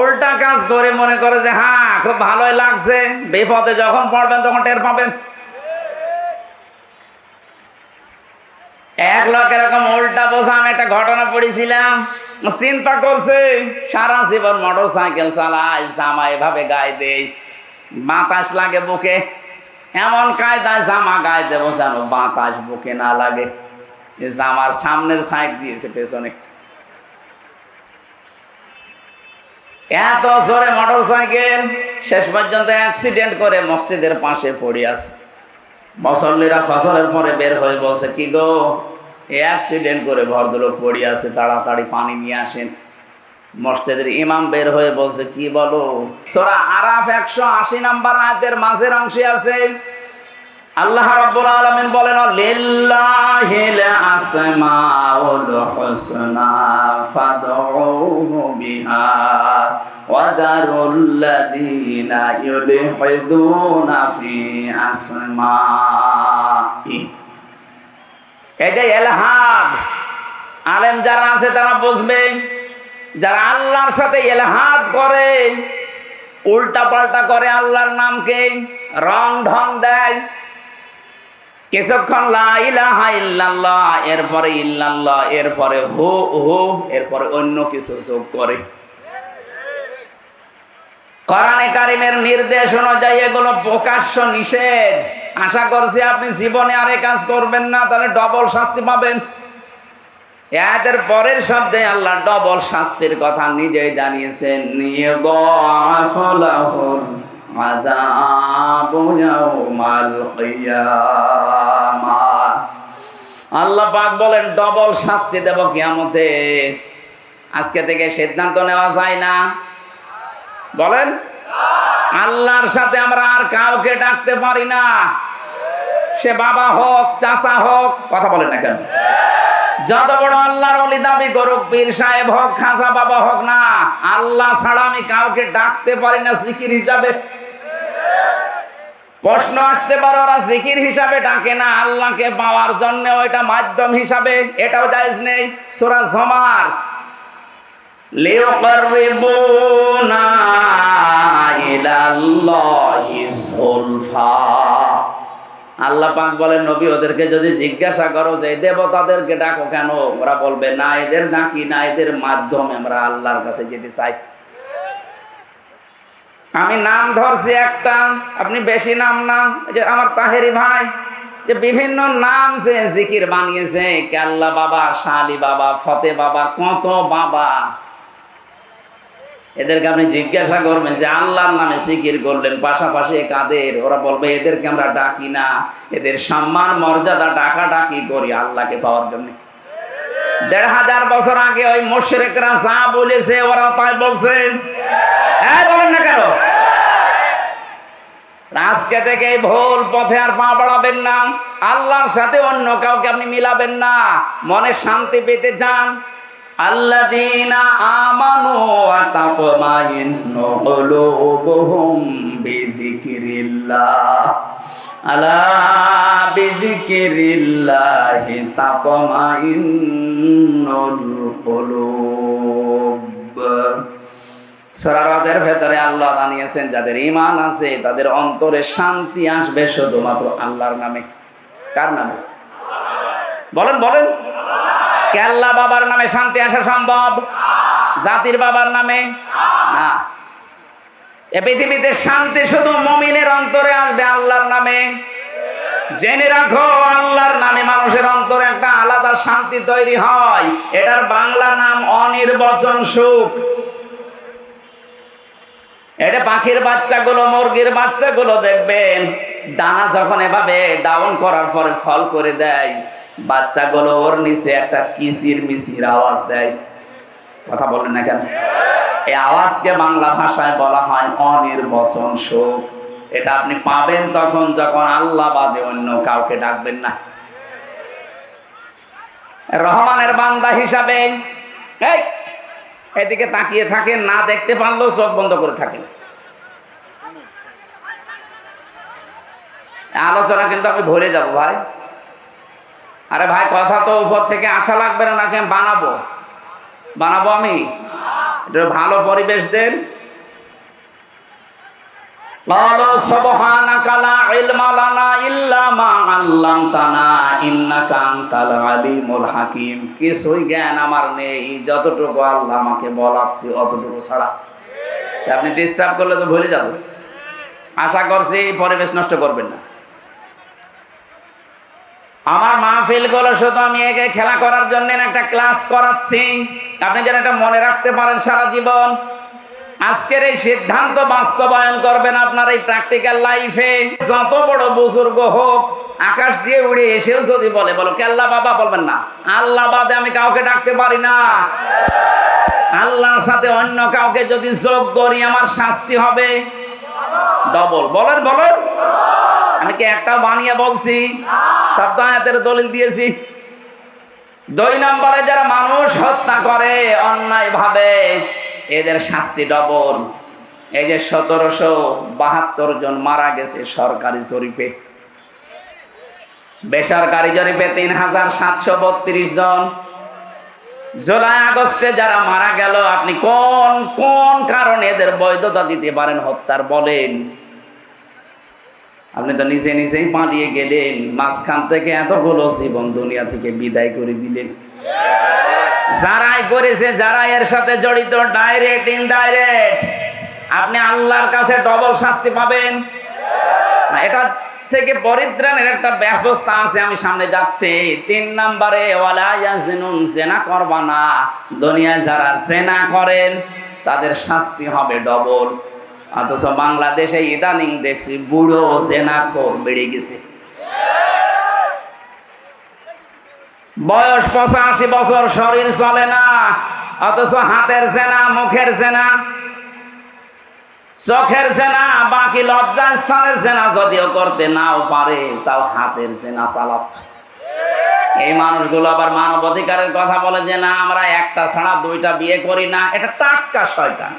উল্টা কাজ করে, মনে করে যে হ্যাঁ খুব ভালোই লাগছে, বিপদে যখন পড়বেন তখন টের পাবেন। এক লোক এরকম উল্টা বোঝা, আমি একটা ঘটনা পড়েছিলাম। চিন্তা করছে, সারা জীবন মোটর সাইকেল চালায়, জামা এভাবে গায়ে দেয়, বাতাস লাগে বুকে, এমন কায়দায় জামা গায়ে দেবো যেন বাতাস বুকে না লাগে। জামার সামনের সাইড দিয়েছে পেছনে। এত জোরে মোটর সাইকেল, শেষ পর্যন্ত অ্যাক্সিডেন্ট করে মসজিদের পাশে পড়ে আছে। মুসল্লিরা ফজরের পরে বের হয়ে বলছে, কি গো, অ্যাক্সিডেন্ট করে ভদ্রলোক পড়ে আছে, তাড়াতাড়ি পানি নিয়ে আসেন। মসজিদের ইমাম বের হয়ে বলছে, কি বলো? সূরা আরাফ 180 নম্বর আয়াতের মাঝের অংশে আছে, আল্লাহ রাব্বুল আলামিন বলেন, লিল্লাহিল আসমাউল হুসনা ফাদউহু বিহা ওয়া দারুল্লাযীনা ইউলহিদুনা ফি আসমাই। এটা ইলহাদ। আলেম যারা আছে তারা বুঝবে, যারা আল্লাহর সাথে ইলহাদ করে উল্টা পাল্টা করে আল্লাহর নামকে, রং ঢং দেয়। কিছুক্ষণ লা ইলাহা ইল্লাল্লাহ, এরপরে ইল্লাল্লাহ, এরপরে হু হু, এরপরে অন্য কিছু যোগ করে। কোরআনে কারিমের নির্দেশ অনুযায়ী এগুলো প্রকাশ্য নিষেধ। আশা করছি আপনি জীবনে আর এই কাজ করবেন না, তাহলে ডবল শাস্তি পাবেন। এর পরের শব্দে আল্লাহ ডবল শাস্তির কথা নিজেই জানিয়েছেন, আল্লাহ পাক বলেন ডবল শাস্তি দেব কিয়ামতে। আজকে থেকে সিদ্ধান্ত নেওয়া যায় না, বলেন আল্লাহর সাথে আমরা আর কাউকে ডাকতে পারি না, সে বাবা হোক চাচা হোক, কথা বলেন না কেন, যত বড় আল্লাহর ওলি দাবি করুক, পীর সাহেব হোক খাজা বাবা হোক, না আল্লাহ ছাড়া আমি কাউকে ডাকতে পারি না জিকির হিসাবে। প্রশ্ন আসতে পারে ওরা জিকির হিসাবে ডাকে না, আল্লাহকে পাওয়ার জন্য ওইটা মাধ্যম হিসাবে, এটাও জায়েজ নেই। সূরা জুমার লিয়ুকাররিবুনা ইলাল্লাহি যুলফা, আল্লাহ পাক বলেন নবী ওদেরকে যদি জিজ্ঞাসা করো যে দেবতাদেরকে ডাকো কেন, ওরা বলবে না এদের ডাকি না, এদের মাধ্যমে আমরা আল্লাহর কাছে যেতে চাই। আমি নাম ধরছি একটা, আপনি বেশি নাম না। যে আমার তাহেরি ভাই যে বিভিন্ন নাম যে জিকির বানিয়েছে, কেল্লা বাবা, শালি বাবা, ফতে বাবা, কত বাবা, এদেরকে আপনি জিজ্ঞাসা করবেন যে আল্লাহর নামে জিকির করলেন পাশাপাশি কাদের, ওরা বলবে এদেরকে আমরা ডাকি না, এদের সম্মান মর্যাদা ডাকা ডাকি করি আল্লাহকে পাওয়ার জন্য। ১৫০০ বছর আগে ওই মুশরিকরা যা বলেছে ওরা তাই বলছে, হ্যাঁ বলেন না কেন? আজকে থেকে ভুল পথে আর পা বাড়াবেন না, আল্লাহর সাথে অন্য কাউকে আপনি মিলাবেন না। মনে শান্তি পেতে চান, আল্লাযীনা আমানু ওয়া তাতমাইন্নু কুলুবুহুম বিযিকরিল্লাহ, আলা বিযিকরিল্লাহি তাতমাইন্নুল কুলুব। সূরা রাদের ভেতরে আল্লাহ জানিয়েছেন যাদের ঈমান আছে তাদের অন্তরে শান্তি আসবে শুধুমাত্র আল্লাহর নামে। কার নামে? বলেন বলেন। কেল্লা বাবার নামে শান্তি আসা সম্ভব? জাতির বাবার নামে না। এ পৃথিবীতে শান্তি শুধু মুমিনের অন্তরে আসবে আল্লাহর নামে। জেনে রাখো, আল্লাহর নামে মানুষের অন্তরে একটা আলাদা শান্তি তৈরি হয়। এটার বাংলা নাম অনির্বচন সুখ। এটা পাখির বাচ্চাগুলো, মুরগির বাচ্চাগুলো দেখবেন দানা যখন এভাবে ডাউন করার পরে ফল করে দেয়, বাচ্চাগুলো ওর নিচে একটা কিচির মিচির আওয়াজ দেয়। কথা বলেন না কেন? এই আওয়াজকে বাংলা ভাষায় বলা হয় অনির্বচন সুখ। এটা আপনি পাবেন তখন যখন আল্লাহ বাদে অন্য কাউকে ডাকবেন না। রহমানের বান্দা হিসাবে এই এদিকে তাকিয়ে থাকেন, না দেখতে পারলেও চোখ বন্ধ করে থাকেন। আলোচনা কিন্তু আমি ভুলে যাব ভাই। আরে ভাই কথা তো উপর থেকে আশা লাগবে না, নাকি আমি বানাবো? বানাবো আমি? এটা ভালো পরিবেশ দেন। ক্বালু সুবহানাকা লা ইলমা লানা ইল্লা মা আল্লামতানা ইন্নাকা আনতাল আলিমুল হাকিম। কিছুই জ্ঞান আমার নেই, যতটুকু আল্লাহ আমাকে বলাচ্ছে অতটুকু ছাড়া। আপনি ডিস্টার্ব করলে তো ভুলে যাব। আশা করছি পরিবেশ নষ্ট করবেন না। আমার মাহফিলগুলো শুধু আমি একে খেলা করার জন্য একটা ক্লাস করাচ্ছি, আপনি যেন এটা মনে রাখতে পারেন সারা জীবন। আজকের এই সিদ্ধান্ত বাস্তবায়ন করবেন আপনার এই প্র্যাকটিক্যাল লাইফে। যত বড় বুজুর্গ হোক, আকাশ দিয়ে উড়ে এসেও যদি বলে, বলো কেল্লা বাবা, বলবেন না আল্লাহ বাদে আমি কাউকে ডাকতে পারি না। আল্লাহর সাথে অন্য কাউকে যদি যোগ করি আমার শাস্তি হবে ডবল। বলেন বলেন। আমি কি একটাও বানিয়ে বলছি? সপ্তাহ আয়াতের দলিল দিয়েছি। 2 নম্বরে যারা মানুষ হত্যা করে অন্যায় ভাবে, এদের শাস্তি ডবল। এই যে 1772 জন মারা গেছে সরকারি জরিপে, বেসরকারি জরিপে 3732 জন। জুলাই আগস্টে যারা মারা গেল, আপনি কোন কোন কারণে এদের বৈধতা দিতে পারেন হত্যার বলেন? আপনি তো নিজে নিজেই পালিয়ে গেলেন, মাঝখান থেকে এতগুলো জীবন দুনিয়া থেকে বিদায় করে দিলেন। যারাই করেছে, যারা এর সাথে জড়িত, ডাইরেক্ট ইনডাইরেক্ট, আপনি আল্লাহর কাছে ডবল শাস্তি পাবেন। এটা থেকে পরিত্রাণের একটা ব্যবস্থা আছে, আমি সামনে যাচ্ছি। 3 নম্বরে, ওয়ালা ইয়াজিনুন, জেনা করবা না। দুনিয়ায় যারা জেনা করেন তাদের শাস্তি হবে ডবল। অথচ বাংলাদেশে ইদানিং দেখছি বুড়ো জেনাখোর বেড়ে গেছে। বয়স 85 বছর, শরীর চলে না, অথচ হাতের জেনা, মুখের জেনা, চোখের জেনা, বাকি লজ্জা স্থানের জেনা যদিও করতে নাও পারে, তাও হাতের জেনা চালাচ্ছে। এই মানুষগুলো আবার মানবাধিকারের কথা বলে যে না, আমরা একটা ছাড়া 2টা বিয়ে করি না। এটা টাটকা শয়তান।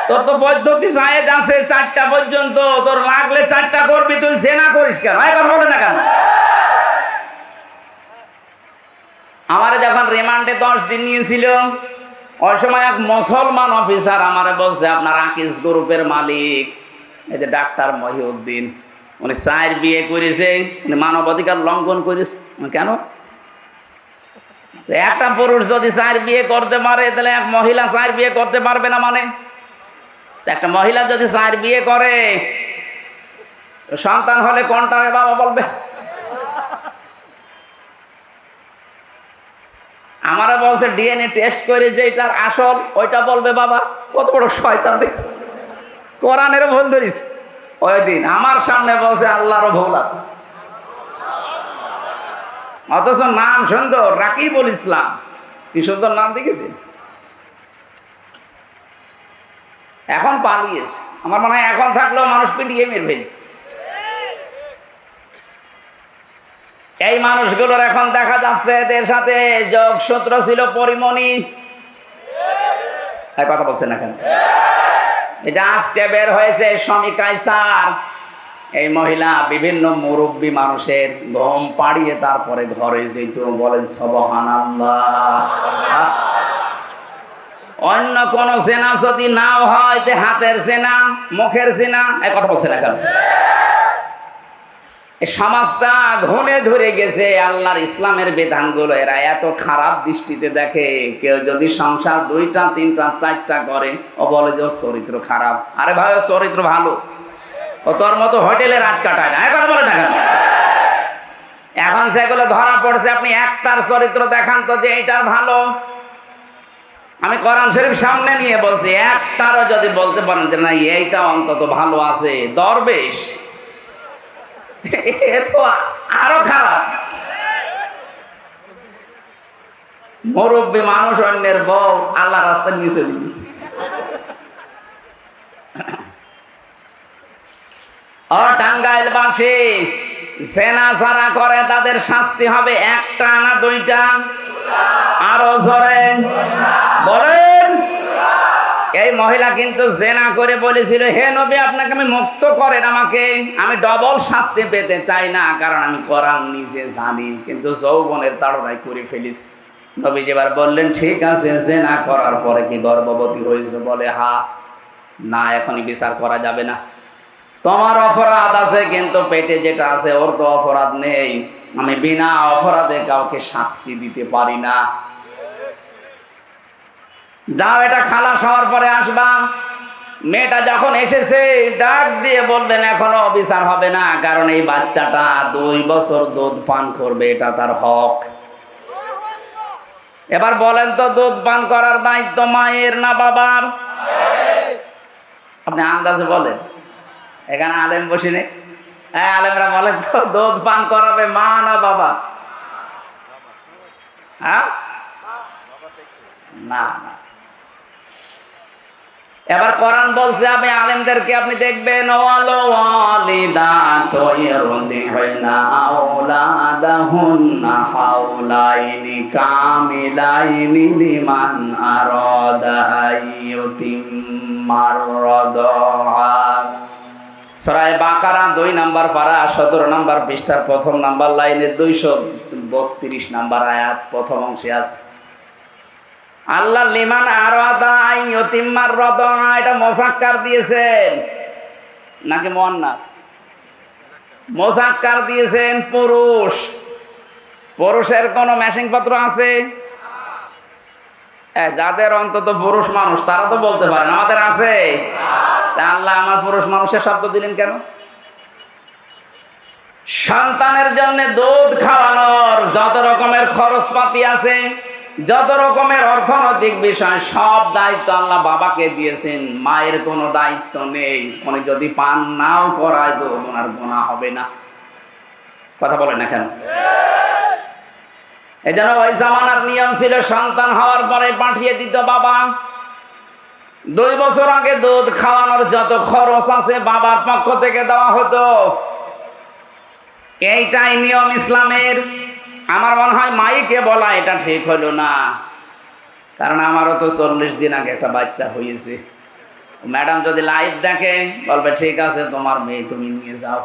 তোর তো পদ্ধতি জায়েজ আছে 4টা পর্যন্ত, তোর লাগলে 4টা করবি, তুই জেনা করিস কেন? এই কথা বলে না কেন? আমারে যখন রিমান্ডে 10 দিন নিয়েছিল, ওই সময় এক মুসলমান অফিসার আমারে বলছে, আপনার আকিস গ্রুপের মালিক এই যে ডাক্তার মহিউদ্দিন, উনি 4 বিয়ে করেছে, উনি মানবাধিকার লঙ্ঘন করেছে। কেন? একটা পুরুষ যদি 4 বিয়ে করতে পারে, তাহলে এক মহিলা 4 বিয়ে করতে পারবে না? মানে একটা মহিলা যদি 4 বিয়ে করে, সন্তান হলে কোনটা বাবা বলবে? আমারা বলছে ডিএনএ টেস্ট করে যে এটার আসল, ওইটা বলবে বাবা। কত বড় শয়তান দেখছে! কোরআনেরও ভুল ধরিস। ওই দিন আমার সামনে বলছে আল্লাহরও ভুল আছে, অথচ নাম সুন্দর, রাকিবুল ইসলাম। কি সুন্দর নাম দেখেছে। এখন পালিয়েছে। আমার মনে হয় এখন থাকলেও মানুষ পিটিয়ে মেরে ফেলত। এই মানুষগুলোর এখন দেখা যাচ্ছে এদের সাথে যোগসূত্র ছিল পরিমণি। কথা বলছে না কেন? এটা আজকে বের হয়েছে স্বামী কায়সার। এই মহিলা বিভিন্ন মুরব্বী মানুষের ঘুম পাড়িয়ে তারপরে ঘরে যেত। বলেন সুবহানাল্লাহ। অন্য কোন জেনা যদি নাও হয়, হাতের জেনা, মুখের জেনা, কথা বলছে না কেন? সমাজটা ঘুণে ধরে গেছে। আল্লাহর ইসলামের বিধানগুলো এরা এত খারাপ দৃষ্টিতে দেখে। কেউ যদি সংসার 2টা 3টা 4টা করে, ও বলে যে ওর চরিত্র খারাপ। আরে ভাই, ওর চরিত্র ভালো, ও তোর মতো হোটেলে রাত কাটায় না। কথা বলে না কেন? এখন সেগুলো ধরা পড়ছে। আপনি একটার চরিত্র দেখান তো যে এটার ভালো। আমি কোরআন শরীফ সামনে নিয়ে বলছি, একটারও যদি বলতে পারেন যে না এইটা অন্তত ভালো আছে, দরবেশ, এ তো আরো খারাপ। মুরব্বী মানুষ অন্যের বউ আল্লাহ রাস্তা নিয়ে চলে গেছে। ও টাঙ্গাইলবাসী, জেনা যারা করে তাদের শাস্তি হবে 1টা না 2টা? আরো জোরে বলেন। এই মহিলা কিন্তু জেনা করে বলেছিল, হে নবী, আপনাকে আমি মুক্ত করেন আমাকে, আমি ডবল শাস্তি পেতে চাই না, কারণ আমি কোরআন নিজে জানি, কিন্তু যৌবনের তাড়নায় করে ফেলেছি। নবী এবার বললেন, ঠিক আছে, জেনা করার পরে কি গর্ভবতী হয়েছে? বলে হ্যাঁ। না, এখনই বিচার করা যাবে না, তোমার অপরাধ আছে, কিন্তু পেটে যেটা আছে ওর তো অপরাধ নেই। আমি বিনা অপরাধে কাউকে শাস্তি দিতে পারি না। যাও, এটা খালাস হওয়ার পরে আসবা। মেয়েটা যখন এসেছে, ডাক দিয়ে বললেন, এখনো বিচার হবে না, কারণ এই বাচ্চাটা 2 বছর দুধ পান করবে, এটা তার হক। এবার বলেন তো, দুধ পান করার দায়িত্ব মায়ের না বাবার? আপনি আন্দাজে বলেন। এখানে আলেম বসে নেই? হ্যাঁ, আলেমরা বলেন তো, দুধ পান করাবে মা না বাবা? হ্যাঁ, না না। এবার কোরআন বলছে, আমি আলেমদেরকে আপনি দেখবেন, ওয়াল ওয়ালিদাতু ইরদি'না আওলাদাহুন্না হাওলাইনি কামিলাইনি লিমান আরাদা আইয়ুতিম্মার রাদা। সূরা বাকারা 2 নম্বর পারা 17 নম্বর পৃষ্ঠার 1ম নম্বর লাইনে 232 নম্বর আয়াত প্রথম অংশে আছে। আল্লাহ লিমান আরাদা আন ইউতিম্মার রাদা, এটা মুযাক্কার দিয়েছেন নাকি মুয়ান্নাস? মুযাক্কার দিয়েছেন। পুরুষ, পুরুষের কোনো ম্যাচিং পত্র আছে? যাদের অন্তত পুরুষ মানুষ তারা তো বলতে পারেন আমাদের আছে। তা আল্লাহ আমার পুরুষ মানুষের শব্দ দিলেন কেন? সন্তানের জন্য দুধ খাওয়ানোর যত রকমের খরচপাতি আছে, যত রকমের অর্থনৈতিক বিষয়, সব দায়িত্ব আল্লাহ বাবাকে দিয়েছেন। মায়ের কোনো দায়িত্ব নেই। উনি যদি পান নাও করায় তো ওনার গুনাহ হবে না। কথা বলে না কেন? এই জন্য ওই জামানার নিয়ম ছিল সন্তান হওয়ার পরে পাঠিয়ে দিত বাবা। 2 বছর আগে দুধ খাওয়ানোর যত খরচ আছে বাবার পক্ষ থেকে দেওয়া হতো। এইটাই নিয়ম ইসলামের। আমার মনে হয় মাইকে বলা এটা ঠিক হলো না, কারণ আমারও তো 40 দিন আগে একটা বাচ্চা হয়েছে। ম্যাডাম যদি লাইভ দেখে বলবে ঠিক আছে তোমার মেয়ে তুমি নিয়ে যাও,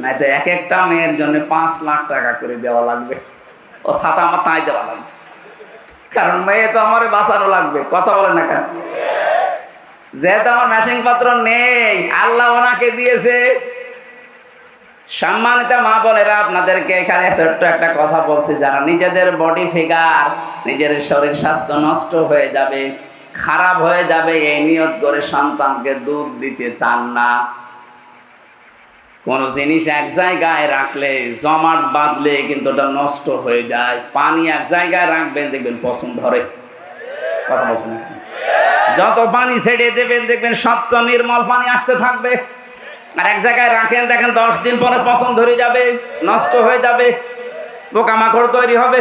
নাই তো এক একটা মেয়ের জন্য 5 লাখ টাকা করে দেওয়া লাগবে। ও ছাতা আমার তাই দেওয়া লাগবে, কারণ মেয়ে তো আমার বাঁচানো লাগবে। কথা বলে না কেন? যেহেতু আমার ম্যাচিং পত্র নেই, আল্লাহ ওনাকে দিয়েছে। সম্মানিত মা বোনেরা, আপনাদেরকে এখানে ছোট্ট একটা কথা বলছি, যারা নিজেদের বডি ফিগার, নিজের শরীর স্বাস্থ্য নষ্ট হয়ে যাবে, খারাপ হয়ে যাবে, এই নিয়ত করে সন্তানকে দুধ দিতে চান না। কোন জিনিস এক জায়গায় রাখলে, জমাট বাঁধলে কিন্তু ওটা নষ্ট হয়ে যায়। পানি এক জায়গায় রাখবেন দেখবেন পছন্দ ধরে। কথা বলছেন না? যত পানি ছেড়ে দেবেন দেখবেন স্বচ্ছ নির্মল পানি আসতে থাকবে। আর এক জায়গায় রাখেন দেখেন 10 দিন পরে পছন্দ ধরে যাবে, নষ্ট হয়ে যাবে, পোকামাকড় তৈরি হবে।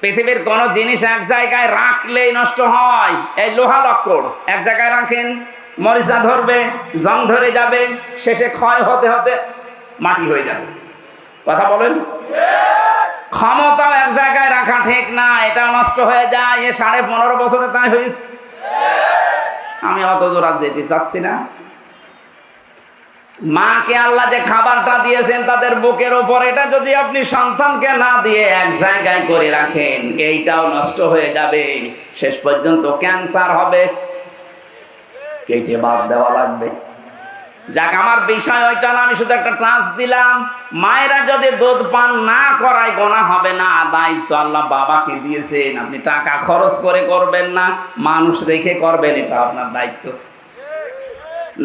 পৃথিবীর কোন জিনিস এক জায়গায় রাখলেই নষ্ট হয়। এই লোহা লক্কড় এক জায়গায় রাখেন, মরিচা ধরবে, জং ধরে যাবে, শেষে ক্ষয় হতে হতে মাটি হয়ে যাবে। কথা বলেন? ক্ষমতাও এক জায়গায় রাখা ঠিক না, এটা নষ্ট হয়ে যায়। 15.5 বছরে তাই হয়েছে। আমি অত দূর আর যেতে চাচ্ছি না। মাকে আল্লাহ যে খাবারটা দিয়েছেন তাদের বুকের ওপর, এটা যদি আপনি সন্তানকে না দিয়ে এক জায়গায় করে রাখেন, এইটাও নষ্ট হয়ে যাবে, শেষ পর্যন্ত ক্যান্সার হবে, কেটে বাদ দেওয়া লাগবে। যাক, আমার বিষয় ওইটা না, আমি শুধু একটা ক্লাস দিলাম। মায়েরা যদি দুধ পান না করায় গোনা হবে না, দায়িত্ব আল্লাহ বাবাকে দিয়েছেন। আপনি টাকা খরচ করে করবেন না, মানুষ রেখে করবেন, এটা আপনার দায়িত্ব।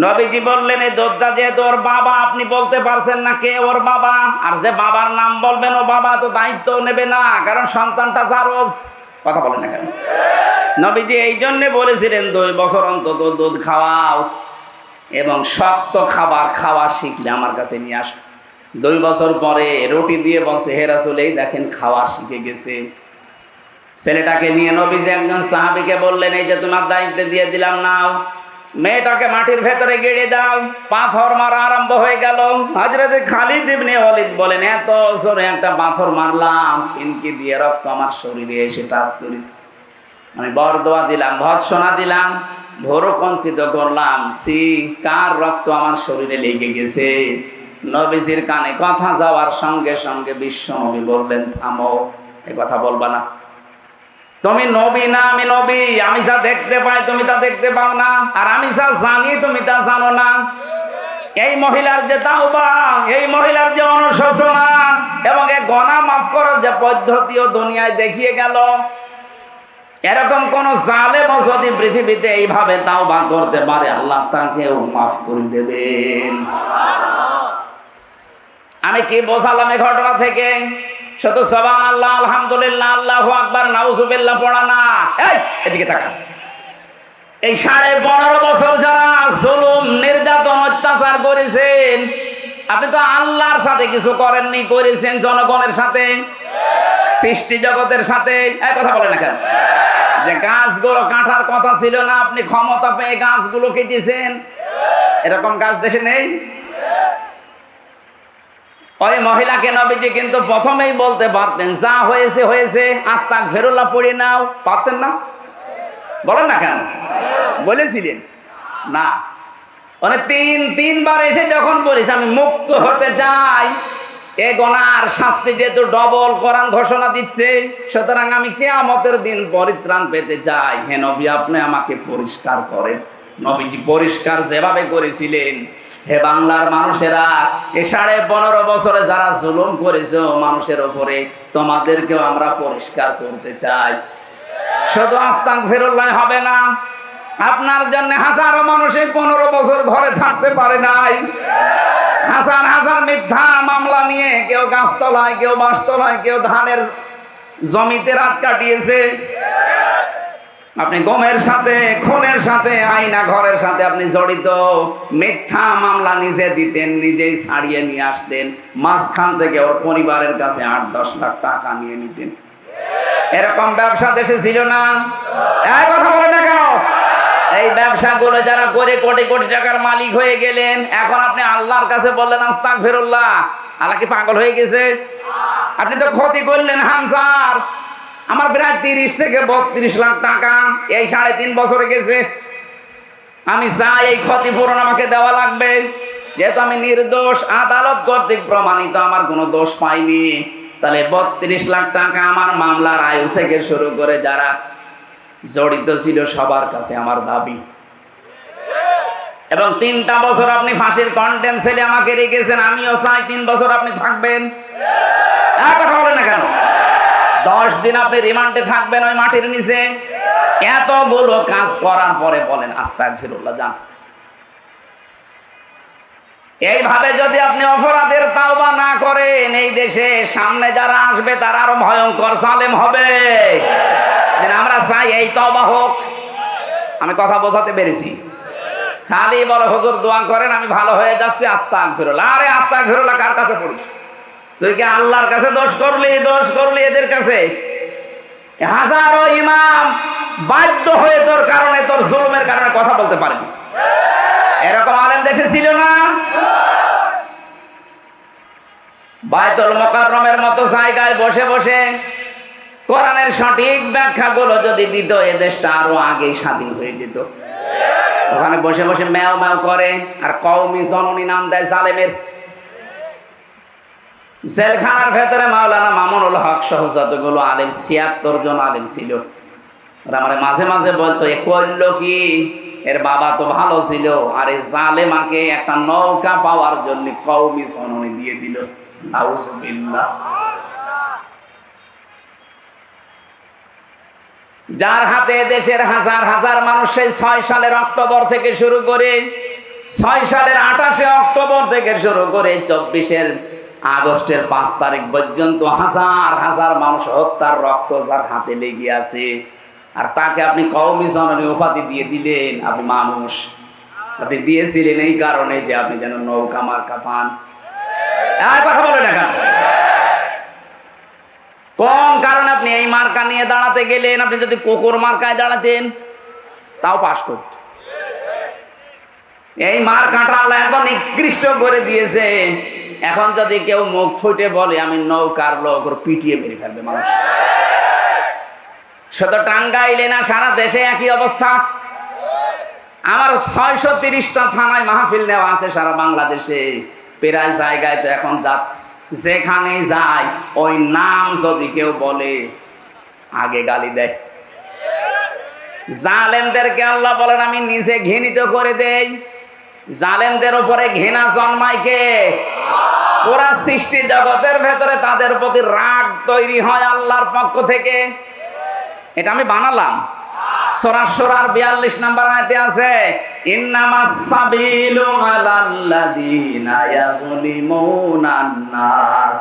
নবীজি বললেন এই দুধটা যেহেতু ওর বাবা, আপনি বলতে পারছেন না কে ওর বাবা, আর যে বাবার নাম বলবেন ও বাবা তো দায়িত্ব নেবে না, কারণ সন্তানটা জারজ। কথা বলেন না কেন? নবীজি এই জন্য বলেছিলেন 2 বছর অন্তত দুধ খাওয়াও, এবং শক্ত খাবার খাওয়া শিখলে আমার কাছে নিয়ে আসো। 2 বছর পরে রুটি দিয়ে বলছে, হে রাসূল এই দেখেন খাওয়া শিখে গেছে। ছেলেটাকে নিয়ে নবীজি একজন সাহাবীকে বললেন, এই যে তোমার দায়িত্ব দিয়ে দিলাম, নাও, মেয়েটাকে মাটির ভেতরে গেড়ে দাও। পাথর মারা আরম্ভ হয়ে গেল। হযরত খালিদ ইবনে ওয়ালিদ বলেন, এত জোরে একটা পাথর মারলাম, ফিনকি দিয়ে রক্ত আমার শরীরে এসে টাচ করিস। আমি বরদোয়া দিলাম, ভৎসনা দিলাম, ভোরও কঞ্চিত করলাম, সি কার রক্ত আমার শরীরে লেগে গেছে। নবীজির কানে কথা যাওয়ার সঙ্গে সঙ্গে বিশ্ব নবী বললেন, থামো, এই কথা বলবা না। তুমি নবী না আমি নবী, আমি যা দেখতে পাই তুমি তা দেখতে পাও না, আর আমি যা জানি তুমি তা জানো না। এই মহিলার যে তাওবা, এই মহিলার যে অনুশোচনা এবং এই গুনাহ মাফ করার যে পদ্ধতিও দুনিয়ায় দেখিয়ে গেল, এরকম কোন জালেম যদি পৃথিবীতে এইভাবে তাওবা করতে পারে, আল্লাহ তাকেও মাফ করে দেবেন। আমি কি বোঝালাম এই ঘটনা থেকে? শুধু সুবহানাল্লাহ, আলহামদুলিল্লাহ, আল্লাহু আকবার, নাউজুবিল্লাহ পড়া না। এই এদিকে তাকান। এই 15.5 বছর যারা জুলুম, নির্যাতন, অত্যাচার করেছেন, আপনি তো আল্লাহর সাথে কিছু করেননি, করেছেন জনগণের সাথে, সৃষ্টি জগতের সাথে। এই কথা বলে না কেন? যে গাছগুলো কাটার কথা ছিল না, আপনি ক্ষমতা পেয়ে গাছগুলো কেটেছেন। এরকম গাছ দেশে নেই। ওই মহিলাকে নবীজি কিন্তু প্রথমেই বলতে পারতেন, যা হয়েছে হয়েছে, আস্তাগফিরুল্লাহ পড়ে নাও, পারতেন না? বলেন না কেন? বলেছিলেন না। মানে তিনবার এসে যখন বলিস আমি মুক্ত হতে চাই, এ গুনার শাস্তি যেহেতু ডবল কোরআন ঘোষণা দিচ্ছে, সুতরাং আমি কিয়ামতের দিন পরিত্রাণ পেতে চাই। হে নবী, আপনি আমাকে পরিষ্কার করেন। নবীজি পরিষ্কার যেভাবে করেছিলেন, হে বাংলার মানুষেরা, এ 15.5 বছরে যারা জুলুম করেছো মানুষের উপরে, তোমাদেরকেও আমরা পরিষ্কার করতে চাই। শুধু আস্তাগফিরুল্লাহ হবে না, আপনার জন্য হাজারো মানুষ 15 বছর ঘরে থাকতে পারে নাই। হাজার হাজার মিথ্যা মামলা নিয়ে কেউ গাছতলায়, কেউ বাঁশতলায়, কেউ ধানের জমিতে রাত কাটিয়েছে। আপনি গমের সাথে, খুনের সাথে, আয়না ঘরের সাথে আপনি জড়িত। মিথ্যা মামলা নিজে দিতেন, নিজেই ছাড়িয়ে নিয়ে আসতেন, মাঝখান থেকে ওর পরিবারের কাছে 8-10 লাখ টাকা নিয়ে নিতেন। এরকম ব্যবসা দেশে ছিল না? এই কথা বলে না কেন? এই ব্যবসাগুলো যারা করে কোটি কোটি টাকার মালিক হয়ে গেলেন, এখন আপনি আল্লাহর কাছে বললেন আস্তাগফিরুল্লাহ। আল্লাহ কি পাগল হয়ে গেছে? আপনি তো ক্ষতি করলেন হামজার। আমার প্রায় 30 থেকে 32 লাখ টাকা এই 3.5 বছরে গেছে। আমি চাই এই ক্ষতিপূরণ আমাকে দেওয়া লাগবে, যেহেতু আমি নির্দোষ, আদালত কর্তৃক প্রমাণিত, আমার কোনো দোষ পাইনি। তাহলে 32 লাখ টাকা আমার মামলার আয়ু থেকে শুরু করে যারা জড়িত ছিল সবার কাছে আমার দাবি। এবং 3টা বছর আপনি ফাঁসির কন্টেন্ট ছেলে আমাকে রেখেছেন, আমিও চাই 3 বছর আপনি থাকবেন। কথা বলেন না কেন? 10 দিন আপনি রিমান্ডে থাকবেন ওই মাটির নিচে। এতগুলো কাজ করার পরে বলেন আস্তাগফিরুল্লাহ, যান। এইভাবে যদি আপনি অপরাধের তাওবা না করেন, এই দেশে সামনে যারা আসবে তারা আরো ভয়ঙ্কর জালেম হবে। আমরা চাই এই তওবা হোক। আমি কথা বোঝাতে পেরেছি? খালি বলো হুজুর দোয়া করেন আমি ভালো হয়ে যাচ্ছি, আস্তাগফিরুল্লাহ। আরে আস্তাগফিরুল্লাহ কার কাছে পড়িস? তুই কি আল্লাহর কাছে দোষ করলি এদের কাছে? হাজারো ইমাম বাধ্য হয়ে তোর কারণে, তোর জুলুমের কারণে কথা বলতে পারবি। এরকম আলেম দেশে ছিল না? বাইতুল মুকাররমের মতো জায়গায় বসে বসে কোরআনের সঠিক ব্যাখ্যাগুলো যদি দিত, এ দেশটা আরো আগেই স্বাধীন হয়ে যেত। ওখানে বসে বসে ম্যাও ম্যাও করে আর কওমি জননী নাম দেয় জালেমের। জেলখানার ভেতরে মাওলানা মামুনুল হক সহ যতগুলো আলেম, 76 জন আলেম ছিল। ওরা আমার মাঝে মাঝে বলতো, এ করলো কি? এর বাবা তো ভালো ছিল, আর এই জালেমাকে একটা নৌকা পাওয়ার জন্য কওমি জননী দিয়ে দিল। আউযুবিল্লাহ। যার হাতে দেশের হাজার হাজার মানুষ সেই 6 সালের অক্টোবর থেকে শুরু করে, 6 সালের 28 অক্টোবর থেকে শুরু করে 24 আগস্টের 5 তারিখ পর্যন্ত হাজার হাজার মানুষ হত্যার রক্ত যার হাতে লেগে আছে, আর তাকে আপনি কওমি জননী উপাধি দিয়ে দিলেন। আপনি মানুষ, আপনি দিয়েছিলেন এই কারণে যে আপনি যেন নৌকা মার্কা পান। আর কথা বলে না কেন? কোন কারণে আপনি এই মার্কা নিয়ে দাঁড়াতে গেলেন? আপনি যদি কুকুর মার্কায় দাঁড়াতেন তাও পাস করত। এই মার্কাটা আল্লাহ এত নিকৃষ্ট করে দিয়েছে, এখন যদি কেউ মুখ ফুটে বলে আমি নৌকার লোক, ওর পিটিয়ে মেরে ফেলবে মানুষ। শুধু টাঙ্গাইলে না, সারা দেশে একই অবস্থা। আমার 630টা থানায় মাহফিল নেওয়া আছে সারা বাংলাদেশে। প্রায় জায়গায় তো এখন যাচ্ছে, যেখানে যায় ওই নাম যদি কেউ বলে আগে গালি দেয়। জালেমদেরকে আল্লাহ বলেন আমি নিজে ঘৃণিত করে দেই। জালেমদের উপরে ঘৃণা জন্মায় কে? পুরা সৃষ্টি জগতের ভেতরে তাদের প্রতি রাগ তৈরি হয় আল্লাহর পক্ষ থেকে। এটা আমি বানালাম। সূরা শুরার 42 নম্বর আয়াতে আছে, ইন্নামাস সাবিলু আলাল্লাযিনা ইয়াযলিমুনান নাস।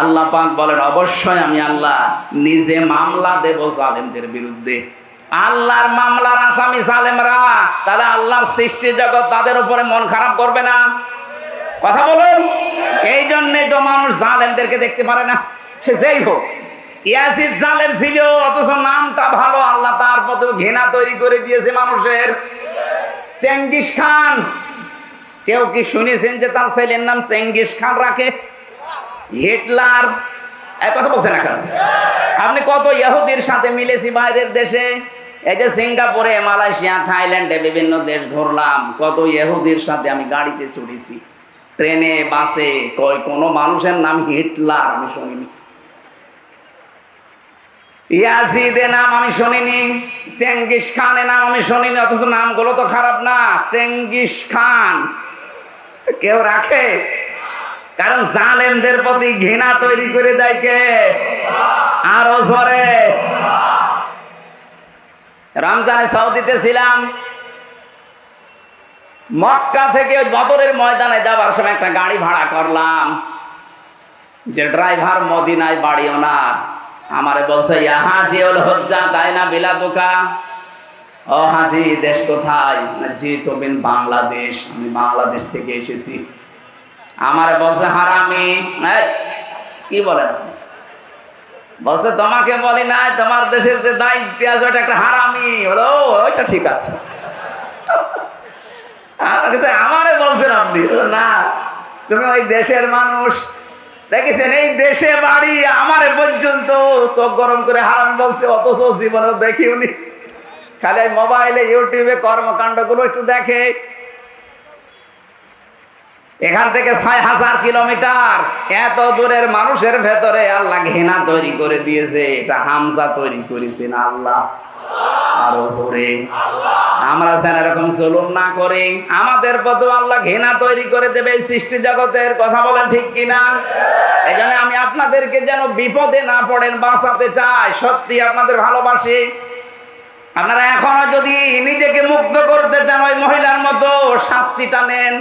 আল্লাহ পাক বলেন অবশ্যই আমি আল্লাহ নিজে মামলা দেব জালেমদের বিরুদ্ধে। আল্লাহর মামলার আসামি জালেমরা, তাহলে আল্লাহর সৃষ্টি জগৎ তাদের উপরে মন খারাপ করবে না? কথা বলুন। এই জন্যই তো মানুষ জালেমদেরকে দেখতে পারে না, সে যেই হোক। ইয়াজিদ জালেম ছিল, অথচ নামটা ভালো, আল্লাহ তার প্রতি ঘৃণা তৈরি করে দিয়েছে মানুষের। চেঙ্গিস খান, কেউ কি শুনেছেন যে তার ছেলের নাম চেঙ্গিস খান রাখে? হিটলার, এক কথা বলছেন না কেন? আপনি কত ইহুদির সাথে মিলেছি বাইরের দেশে, এই যে সিঙ্গাপুরে, মালয়েশিয়া, থাইল্যান্ডে বিভিন্ন দেশ ঘুরলাম, কত ইহুদির সাথে আমি গাড়িতে চড়েছি। ট্রেনে বাসে কই কোনো মানুষের নাম হিটলার আমি শুনিনি, ইয়াজিদের নাম আমি শুনিনি, চেঙ্গিস খানের নাম আমি শুনিনি। অথচ নামগুলো তো খারাপ না। চেঙ্গিস খান কেউ রাখে? কারণ জালেমদের প্রতি ঘৃণা তৈরি করে দেয় কে? আরো জোরে। রমজানে সৌদিতে ছিলাম, মক্কা থেকে বদরের ময়দানে যাবার সময় একটা গাড়ি ভাড়া করলাম। যে ড্রাইভার মদিনায় বাড়ি ওনার, আমারে বলছে ইয়া হাজি উল হজ্জা দায়না বিলাদুকা, ও হাজি দেশ কোথায়? জি তুমিন বাংলাদেশ, আমি বাংলাদেশ থেকে এসেছি। আমারে বলছে হারামি। কি বলেন? বলছে তোমাকে বলি নাই, তোমার দেশের যে দায়িত্ব আছে ওটা একটা হারামি। বলো ওইটা ঠিক আছে। আমারে বলছেন আপনি? না, তুমি ওই দেশের মানুষ, দেখেছেন এই দেশে বাড়ি, আমারে পর্যন্ত চোখ গরম করে হারামি বলছে, অথচ জীবনেও দেখি উনি খালি মোবাইলে ইউটিউবে কর্মকাণ্ডগুলো একটু দেখে। এখান থেকে ৬,০০০ কিলোমিটার, এত দূরের মানুষের ভেতরে আল্লাহ ঘৃণা তৈরি করে দিয়েছে। এটা হামজা তৈরি করেছেন আল্লাহ। আরো জোরে। আমরা যেন এরকম জুলুম না করি, আমাদের প্রতি আল্লাহ ঘৃণা তৈরি করে দেবে এই সৃষ্টি জগতের। কথা বলেন ঠিক কিনা? এই জন্য আমি আপনাদেরকে যেন বিপদে না পড়েন বাঁচাতে চাই। সত্যি আপনাদের ভালোবাসি। আপনারা এখনো যদি নিজেকে মুক্ত করতে চান, ওই মহিলার মতো শাস্তিটা নেন।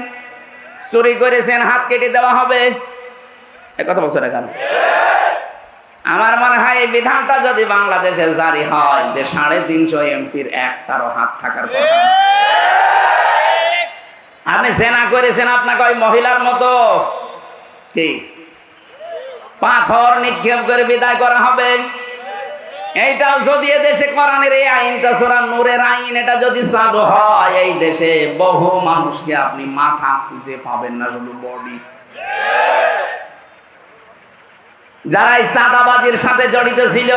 চুরি করেছেন, হাত কেটে দেওয়া হবে। এ কথা বলছেন কেন? আমার মনে হয় এই বিধানটা যদি বাংলাদেশে জারি হয়, যে 350 এমপির একটারও হাত থাকার কথা। আপনি জেনা করেছেন, আপনাকে ওই মহিলার মতো কি পাথর নিক্ষেপ করে বিদায় করা হবে। এইটাও যদি এদেশে কোরআনের এই আইনটা, সূরা নূরের আইন, এটা যদি চালু হয়, এই দেশে বহু মানুষকে আপনি মাথা খুঁজে পাবেন না, শুধু বডি। যারা এই চাঁদাবাজির সাথে জড়িত ছিল,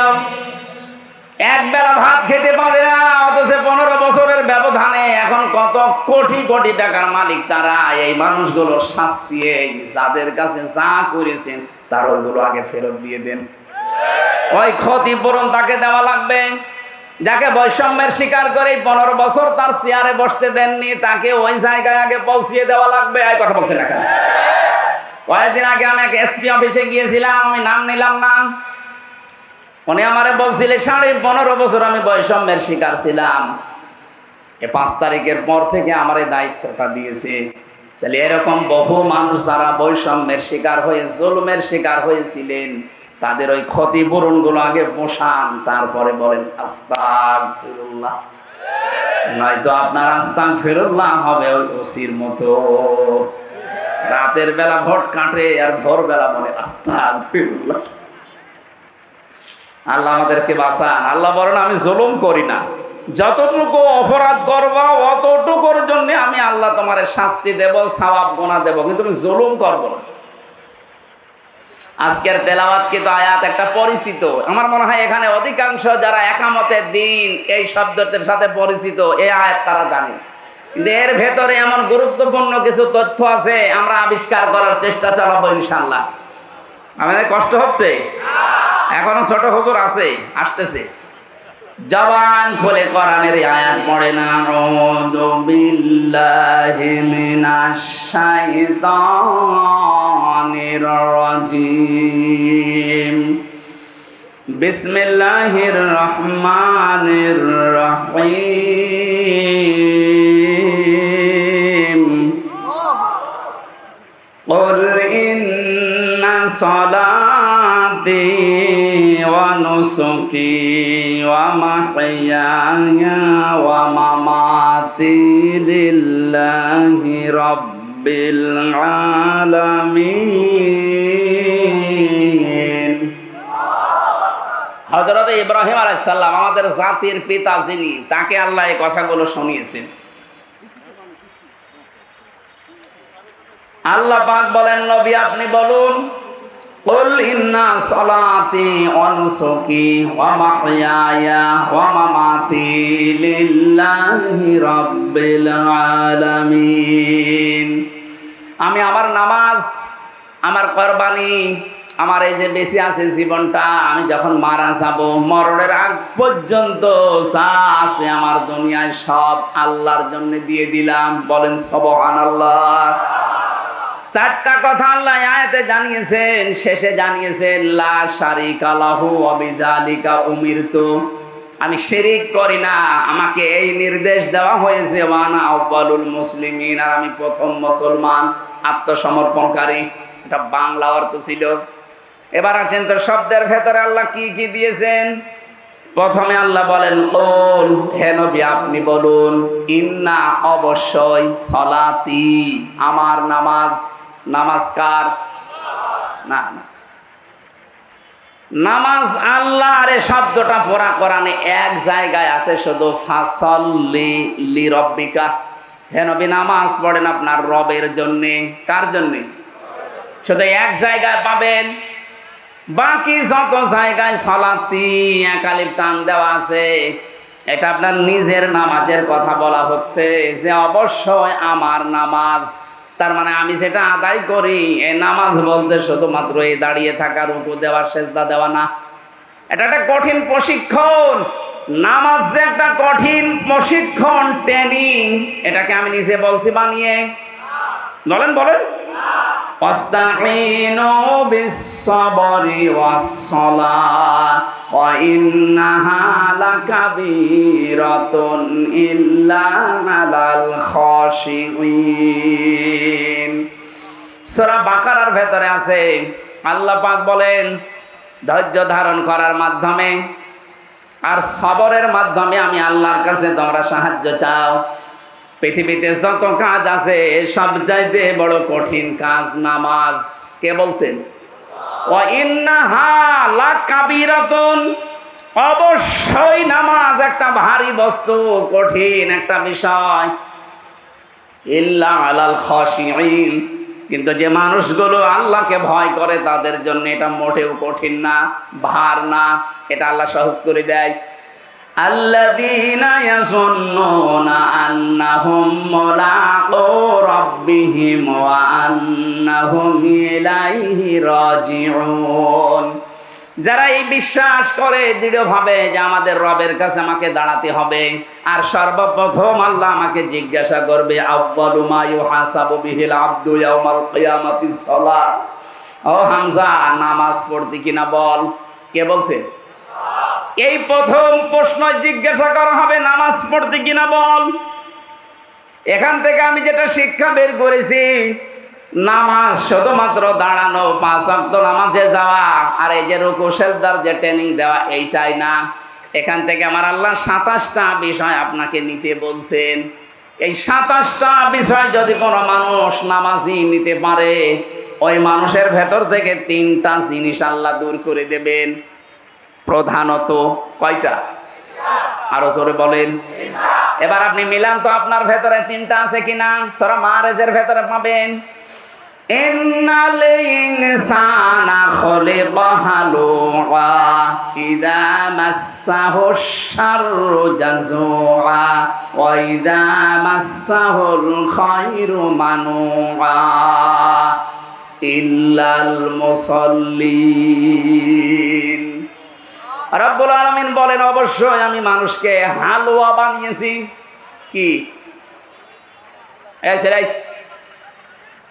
এক বেলা ভাত খেতে পারে না, অথচ 15 বছরের ব্যবধানে এখন কত কোটি কোটি টাকার মালিক তারা। এই মানুষগুলোর শাস্তি, এই যাদের কাছে যা করেছেন তার ওইগুলো আগে ফেরত দিয়ে দেন। ওই ক্ষতিপূরণ তাকে দেওয়া লাগবে। যাকে বৈষম্যের শিকার করে 15 বছর তার চেয়ারে বসতে দেননি, তাকে ওই জায়গায় আগে পৌঁছিয়ে দেওয়া লাগবে। এই কথা বলছেন না কেন? কয়েকদিন আগে আমি এক এসপি অফিসে গিয়েছিলাম, আমি নাম নিলাম না। উনি আমারে বলছিলেন 15.5 বছর আমি বৈষম্যের শিকার ছিলাম, 5 তারিখের পর থেকে আমার এই দায়িত্বটা দিয়েছে। তাহলে এরকম বহু মানুষ যারা বৈষম্যের শিকার হয়ে জুলুমের শিকার হয়েছিলেন, তাদের ওই ক্ষতিপূরণগুলো আগে পোষান, তারপরে বলেন আস্তাগফিরুল্লাহ। নয়তো আপনার আস্তাগফিরুল্লাহ হবে ওই ওসির মতো, রাতের বেলা ভোট কাটে আর ভোরবেলা বলে আস্তাগফিরুল্লাহ। আল্লাহ আমাদেরকে বাঁচান। আল্লাহ বলেন আমি জুলুম করি না, যতটুকু অপরাধ করবো অতটুকুর জন্য আমি আল্লাহ তোমার শাস্তি দেব, সওয়াব গুনাহ দেব, কিন্তু আমি জুলুম করব না। আজকের তেলাওয়াত কিন্তু আয়াত একটা পরিচিত। আমার মনে হয় এখানে অধিকাংশ যারা একামতের দিন এই শব্দের সাথে পরিচিত, এই আয়াত তারা জানে। কিন্তু এর ভেতরে এমন গুরুত্বপূর্ণ কিছু তথ্য আছে, আমরা আবিষ্কার করার চেষ্টা চালাবো ইনশাআল্লাহ। আমাদের কষ্ট হচ্ছে? এখনো ছোট হুজুর আছে, আসতেছে। জবান খুলে কোরআনের আয়াত পড়ে না। আউযু বিল্লাহি মিনাশ শাইতানির রাজিম। বিসমিল্লাহির রহমানির রহিম। কুল ইন্না সালাতি ওয়া নুসুকি ওয়া মাহইয়ায়া ওয়া মামাতি লিল্লাহি রাব্বিল আলামিন। হযরত ইব্রাহিম আলাইহিস সালাম আমাদের জাতির পিতা যিনি, তাকে আল্লাহ এই কথাগুলো শুনিয়েছেন। আল্লাহ পাক বলেন, নবী আপনি বলুন, কুল ইন্না সালাতি ওয়া নুসুকি ওয়া মাহইয়ায়া ওয়া মামাতি লিল্লাহি রাব্বিল আলামিন। আমি আমার নামাজ, আমার কোরবানি, আমার এই যে বেঁচে আছে জীবনটা, আমি যখন মারা যাব মরণের আগ পর্যন্ত যা আছে আমার দুনিয়ায় সব আল্লাহর জন্য দিয়ে দিলাম। বলেন সুবহানাল্লাহ। চারটা কথা আল্লাহ আয়াতে জানিয়েছেন, শেষে জানিয়েছেন লা শারিকা লাহু ওয়া বিযালিকা উমিরতু, আমি শিরিক করি না, আমাকে এই নির্দেশ দেওয়া হয়েছে ওয়া আনা আউয়ালুল মুসলিমিন, আর আমি প্রথম মুসলমান আত্মসমর্পণকারী। এটা বাংলা অর্থ ছিল। এবার আসেন তো শব্দের ভেতরে আল্লাহ কি কি দিয়েছেন। প্রথমে আল্লাহ বলেন কুল, হে নবী আপনি বলুন, ইন্না অবশ্যই, সলাতি আমার নামাজ। নামাজ কার? না না, নামাজ আল্লাহর। এই শব্দটা পুরা কোরআনে এক জায়গায় আছে শুধু, ফাসল্লি লিরাব্বিকা, হে নবী নামাজ পড়েন আপনার রবের জন্যে। কার জন্যে? শুধু এক জায়গায় পাবেন, বাকি যত জায়গায় সলাতি একালিপ টান দেওয়া আছে, এটা আপনার নিজের নামাজের কথা বলা হচ্ছে যে অবশ্যই আমার নামাজ। তার মানে আমি যেটা আদায় করি, এই নামাজ বলতে শুধুমাত্র এই দাঁড়িয়ে থাকা, রুকু দেওয়া, সেজদা দেওয়া না। এটা একটা কঠিন প্রশিক্ষণ। নামাজ যে একটা কঠিন প্রশিক্ষণ, ট্রেনিং, এটাকে আমি নিজে বলছি বানিয়ে? বলেন বলেন। ওয়াস্তাঈনু বিস-সাবরি ওয়াস-সালাহ ওয়া ইন্নাহা লাকাবীরাতুন ইল্লা আলাল খাশিঈন। সূরা বাকারার ভেতরে আছে, আল্লাহ পাক বলেন ধৈর্য ধারণ করার মাধ্যমে আর সবরের মাধ্যমে আমি আল্লাহর কাছে তোমরা সাহায্য চাও। পৃথিবীতে যত কাজ আছে সব চাইতে বড় কঠিন কাজ নামাজ। কে বলছেন? ওয়া ইন্নাহা লাকাবীরাতুন, অবশ্যই নামাজ একটা ভারী বস্তু, কঠিন একটা বিষয়। ইল্লা আলাল খাশিঈন, কিন্তু যে মানুষগুলো আল্লাহকে ভয় করে তাদের জন্য এটা মোটেও কঠিন না, ভার না, এটা আল্লাহ সহজ করে দেয়। আল্লাযীনা ইয়াযুন্নুনা আন্নাহুম মুলাকু রাব্বিহিম ওয়া আন্নাহুম ইলাইহি রাজিউন, যারা এই বিশ্বাস করে দৃঢ়ভাবে যে আমাদের রবের কাছে আমাকে দাঁড়াতে হবে, আর সর্বপ্রথম আল্লাহ আমাকে জিজ্ঞাসা করবে, আউয়ালু মা ইউহাসাবু বিহিল আবদু ইয়াউমাল কিয়ামাতিস সালাহ। ও হামজা, নামাজ পড়তে কিনা বল। কে বলছে? এই প্রথম প্রশ্ন জিজ্ঞাসা করা হবে, নামাজ পড়তে কিনা বল। এখান থেকে আমি যেটা শিক্ষা বের করেছি, নামাজ শুধুমাত্র দাঁড়ানো, 5 ওয়াক্ত নামাজে যাওয়া, আর এই যে রুকু সেজদার যে ট্রেনিং দেওয়া, এইটাই না। এখান থেকে আমার আল্লাহ 27টা বিষয় আপনাকে নিতে বলছেন। এই 27টা বিষয় যদি কোনো মানুষ নামাজি নিতে পারে, ওই মানুষের ভেতর থেকে 3টা জিনিস আল্লাহ দূর করে দেবেন। প্রধানত কয়টা? আরো জোরে বলেন। এবার আপনি মিলান তো আপনার ভেতরে 3টা আছে কিনা। সূরা মাআরিজের ভেতরে পাবেন, ইন্নাল ইনসানা খুলিকা হালুআ ইযা মাসসাহুশ শাররু জাযুআ ওয়া ইযা মাসসাহুল খায়রু মানুআ ইল্লাল মুসাল্লিন। রব্বুল আলামিন বলেন অবশ্যই আমি মানুষকে হালুয়া বানিয়েছি। কি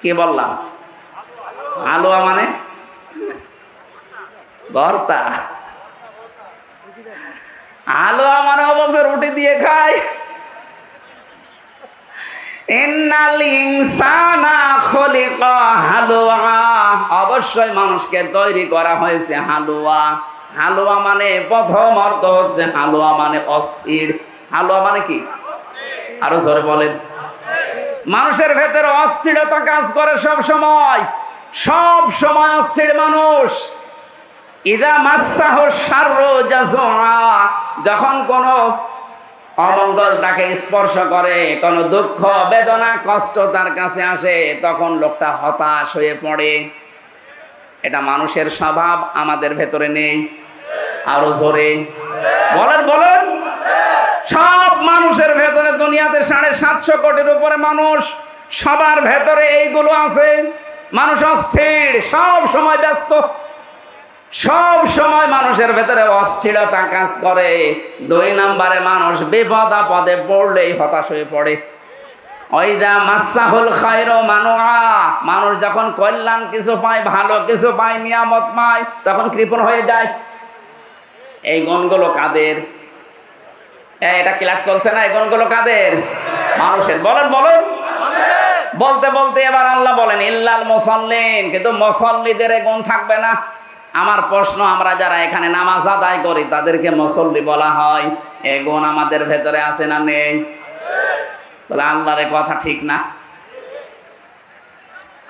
কি বললাম? হালুয়া মানে ভর্তা। হালুয়া মানে অবশ্য রুটি দিয়ে খায়। ইন্নাল ইনসানা খুলিকা হালুয়া, অবশ্যই মানুষকে তৈরি করা হয়েছে হালুয়া। হালুয়া মানে প্রথম অর্থ হচ্ছে, হালুয়া মানে অস্থির। হালুয়া মানে কি? আরো জোরে বলেন। মানুষের ভেতরে অস্থিরতা কাজ করে সব সময়, সব সময় অস্থির মানুষ। ইযা মাসসাহুশ শাররু জাযুআ, যখন কোনো অমঙ্গল তাকে স্পর্শ করে, কোনো দুঃখ বেদনা কষ্ট তার কাছে আসে, তখন লোকটা হতাশ হয়ে পড়ে। এটা মানুষের স্বভাব, আমাদের ভেতরে নেই। আরো জোরে বলেন বলেন। সব মানুষের ভেতরে, দুনিয়াতে 750 কোটির উপরে মানুষ, সবার ভেতরে এইগুলো আছে। মানুষ অস্থির, সব সময় ব্যস্ত, সব সময় মানুষের ভেতরে অস্থিরতা কাজ করে। 2 নম্বরে মানুষ বিপদ আপদে পড়লেই হতাশ হয়ে পড়ে। ওইদা মাসাহুল খায়রু মানুআ, মানুষ যখন কল্যাণ কিছু পায়, ভালো কিছু পায়, নিয়ামত পায়, তখন কৃপণ হয়ে যায়। এই গুণগুলো কাদের? এটা ক্লাস চলছে না? এই গুণগুলো কাদের? মানুষের। বলেন বলেন। বলতে বলতে এবার আল্লাহ বলেন ইল্লাল মুসাল্লিন, কিন্তু মুসল্লিদের এই গুণ থাকবে না। আমার প্রশ্ন, আমরা যারা এখানে নামাজ আদায় করি তাদেরকে মুসল্লি বলা হয়, এই গুণ আমাদের ভেতরে আছে না নেই? তাহলে আল্লাহর কথা ঠিক না।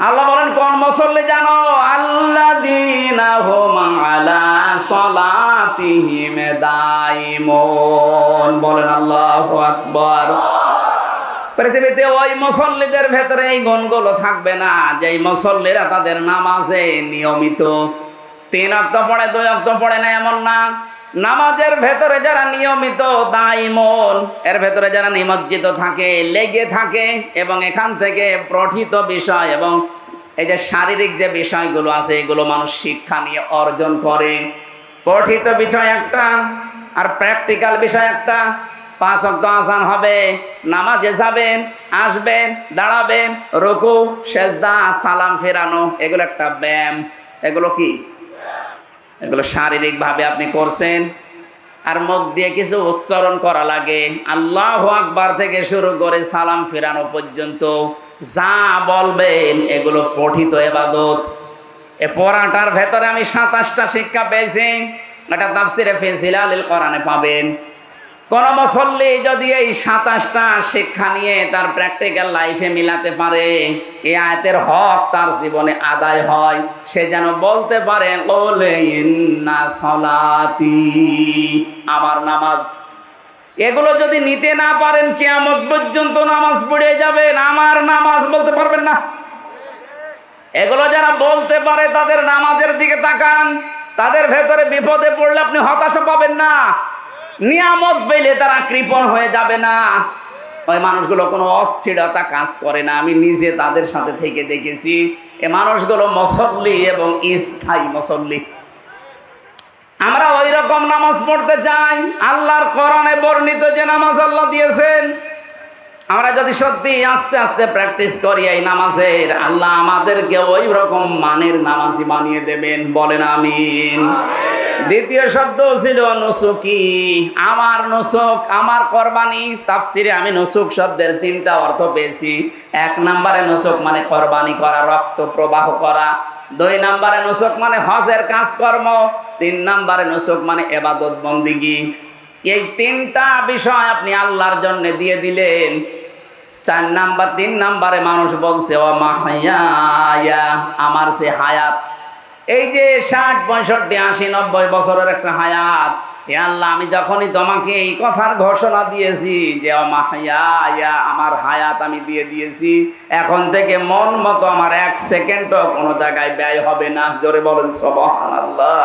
আল্লাহ বলেন কোন মুসল্লি জানো? আল্লাযীনা হুম আলা সালাতিহিম দাইমুন। বলেন আল্লাহু আকবার। পৃথিবীতে ওই মুসল্লিদের ভেতরে এই গুণগুলো থাকবে না যেই মুসল্লিরা তাদের নামাজে নিয়মিত। 3 ওয়াক্ত পড়ে, 2 ওয়াক্ত পড়ে না এমন না। নামাজের ভেতরে যারা নিয়মিত, দাইমুন, এর ভেতরে যারা নিমজ্জিত থাকে, লেগে থাকে, এবং এখান থেকে পঠিত বিষয় এবং এই যে শারীরিক যে বিষয়গুলো আছে এগুলো মানুষ শিক্ষা নিয়ে অর্জন করে। পঠিত বিষয় একটা আর প্র্যাকটিক্যাল বিষয় একটা। 5 ওয়াক্ত আযান হবে, নামাজে যাবেন, আসবেন, দাঁড়াবেন, রুকু, সেজদা, সালাম ফেরানো, এগুলো একটা ব্যায়াম। এগুলো কি? এগুলো শারীরিকভাবে আপনি করছেন। আর মুখ দিয়ে কিছু উচ্চারণ করা লাগে, আল্লাহু আকবার থেকে শুরু করে সালাম ফেরানো পর্যন্ত যা বলবেন এগুলো পঠিত ইবাদত। এ পড়াটার ভেতরে আমি 27টা শিক্ষা পেয়েছি। এটা তাফসিরে ফি জিলালিল কোরআনে পাবেন। কোন মুসল্লি যদি এই 27টা শিক্ষা নিয়ে তার প্র্যাকটিক্যাল লাইফে মিলাতে পারে, এই আয়াতের হক তার জীবনে আদায় হয়, সে যেন বলতে পারে ওলে ইন্না সলাতি, আমার নামাজ। এগুলো যদি নিতে না পারেন কিয়ামত পর্যন্ত নামাজ পড়ে যাবেন, আমার নামাজ বলতে পারবেন না। এগুলো যারা বলতে পারে তাদের নামাজের দিকে তাকান, তাদের ভেতরে বিপদে পড়লে আপনি হতাশা পাবেন না, নিয়ামত পেলে তারা কৃপণ হয়ে যাবে না। ওই মানুষগুলো কোনো অস্থিরতা কাজ করে না। আমি নিজে তাদের সাথে থেকে দেখেছি। এ মানুষগুলো মুসল্লি এবং স্থায়ী মুসল্লি। আমরা ওই রকম নামাজ পড়তে চাই, আল্লাহর কোরআনে বর্ণিত যে নামাজ আল্লাহ দিয়েছেন। আমরা যদি সত্যি আস্তে আস্তে প্র্যাকটিস করি এই নামাজের, আল্লাহ আমাদেরকে ওই রকম মানের নামাজি বানিয়ে দেবেন। বলেন আমিন। দ্বিতীয় শব্দ ছিল নুসুকি, আমার নুসুক, আমার কোরবানি। তাফসিরে আমি নুসুক শব্দের 3টা অর্থ পেয়েছি। 1 নম্বরে নুসুক মানে কোরবানি করা, রক্ত প্রবাহ করা। 2 নম্বরে নুসুক মানে হজের কাজকর্ম। 3 নম্বরে নুসুক মানে ইবাদত বন্দেগী। এই 3টা বিষয় আপনি আল্লাহর জন্য দিয়ে দিলেন। 3 নম্বরে মানুষ বলছে ও মাহইয়া, আমার সে হায়াত। এই যে 60, 65, 80, 90 বছরের একটা হায়াত, এ আল্লাহ আমি যখনই তোমাকে এই কথার ঘোষণা দিয়েছি যে ও মাহইয়া, আমার হায়াত আমি দিয়ে দিয়েছি, এখন থেকে মন মতো আমার 1 সেকেন্ডও কোনো জায়গায় ব্যয় হবে না। জোরে বলেন সুবহানাল্লাহ।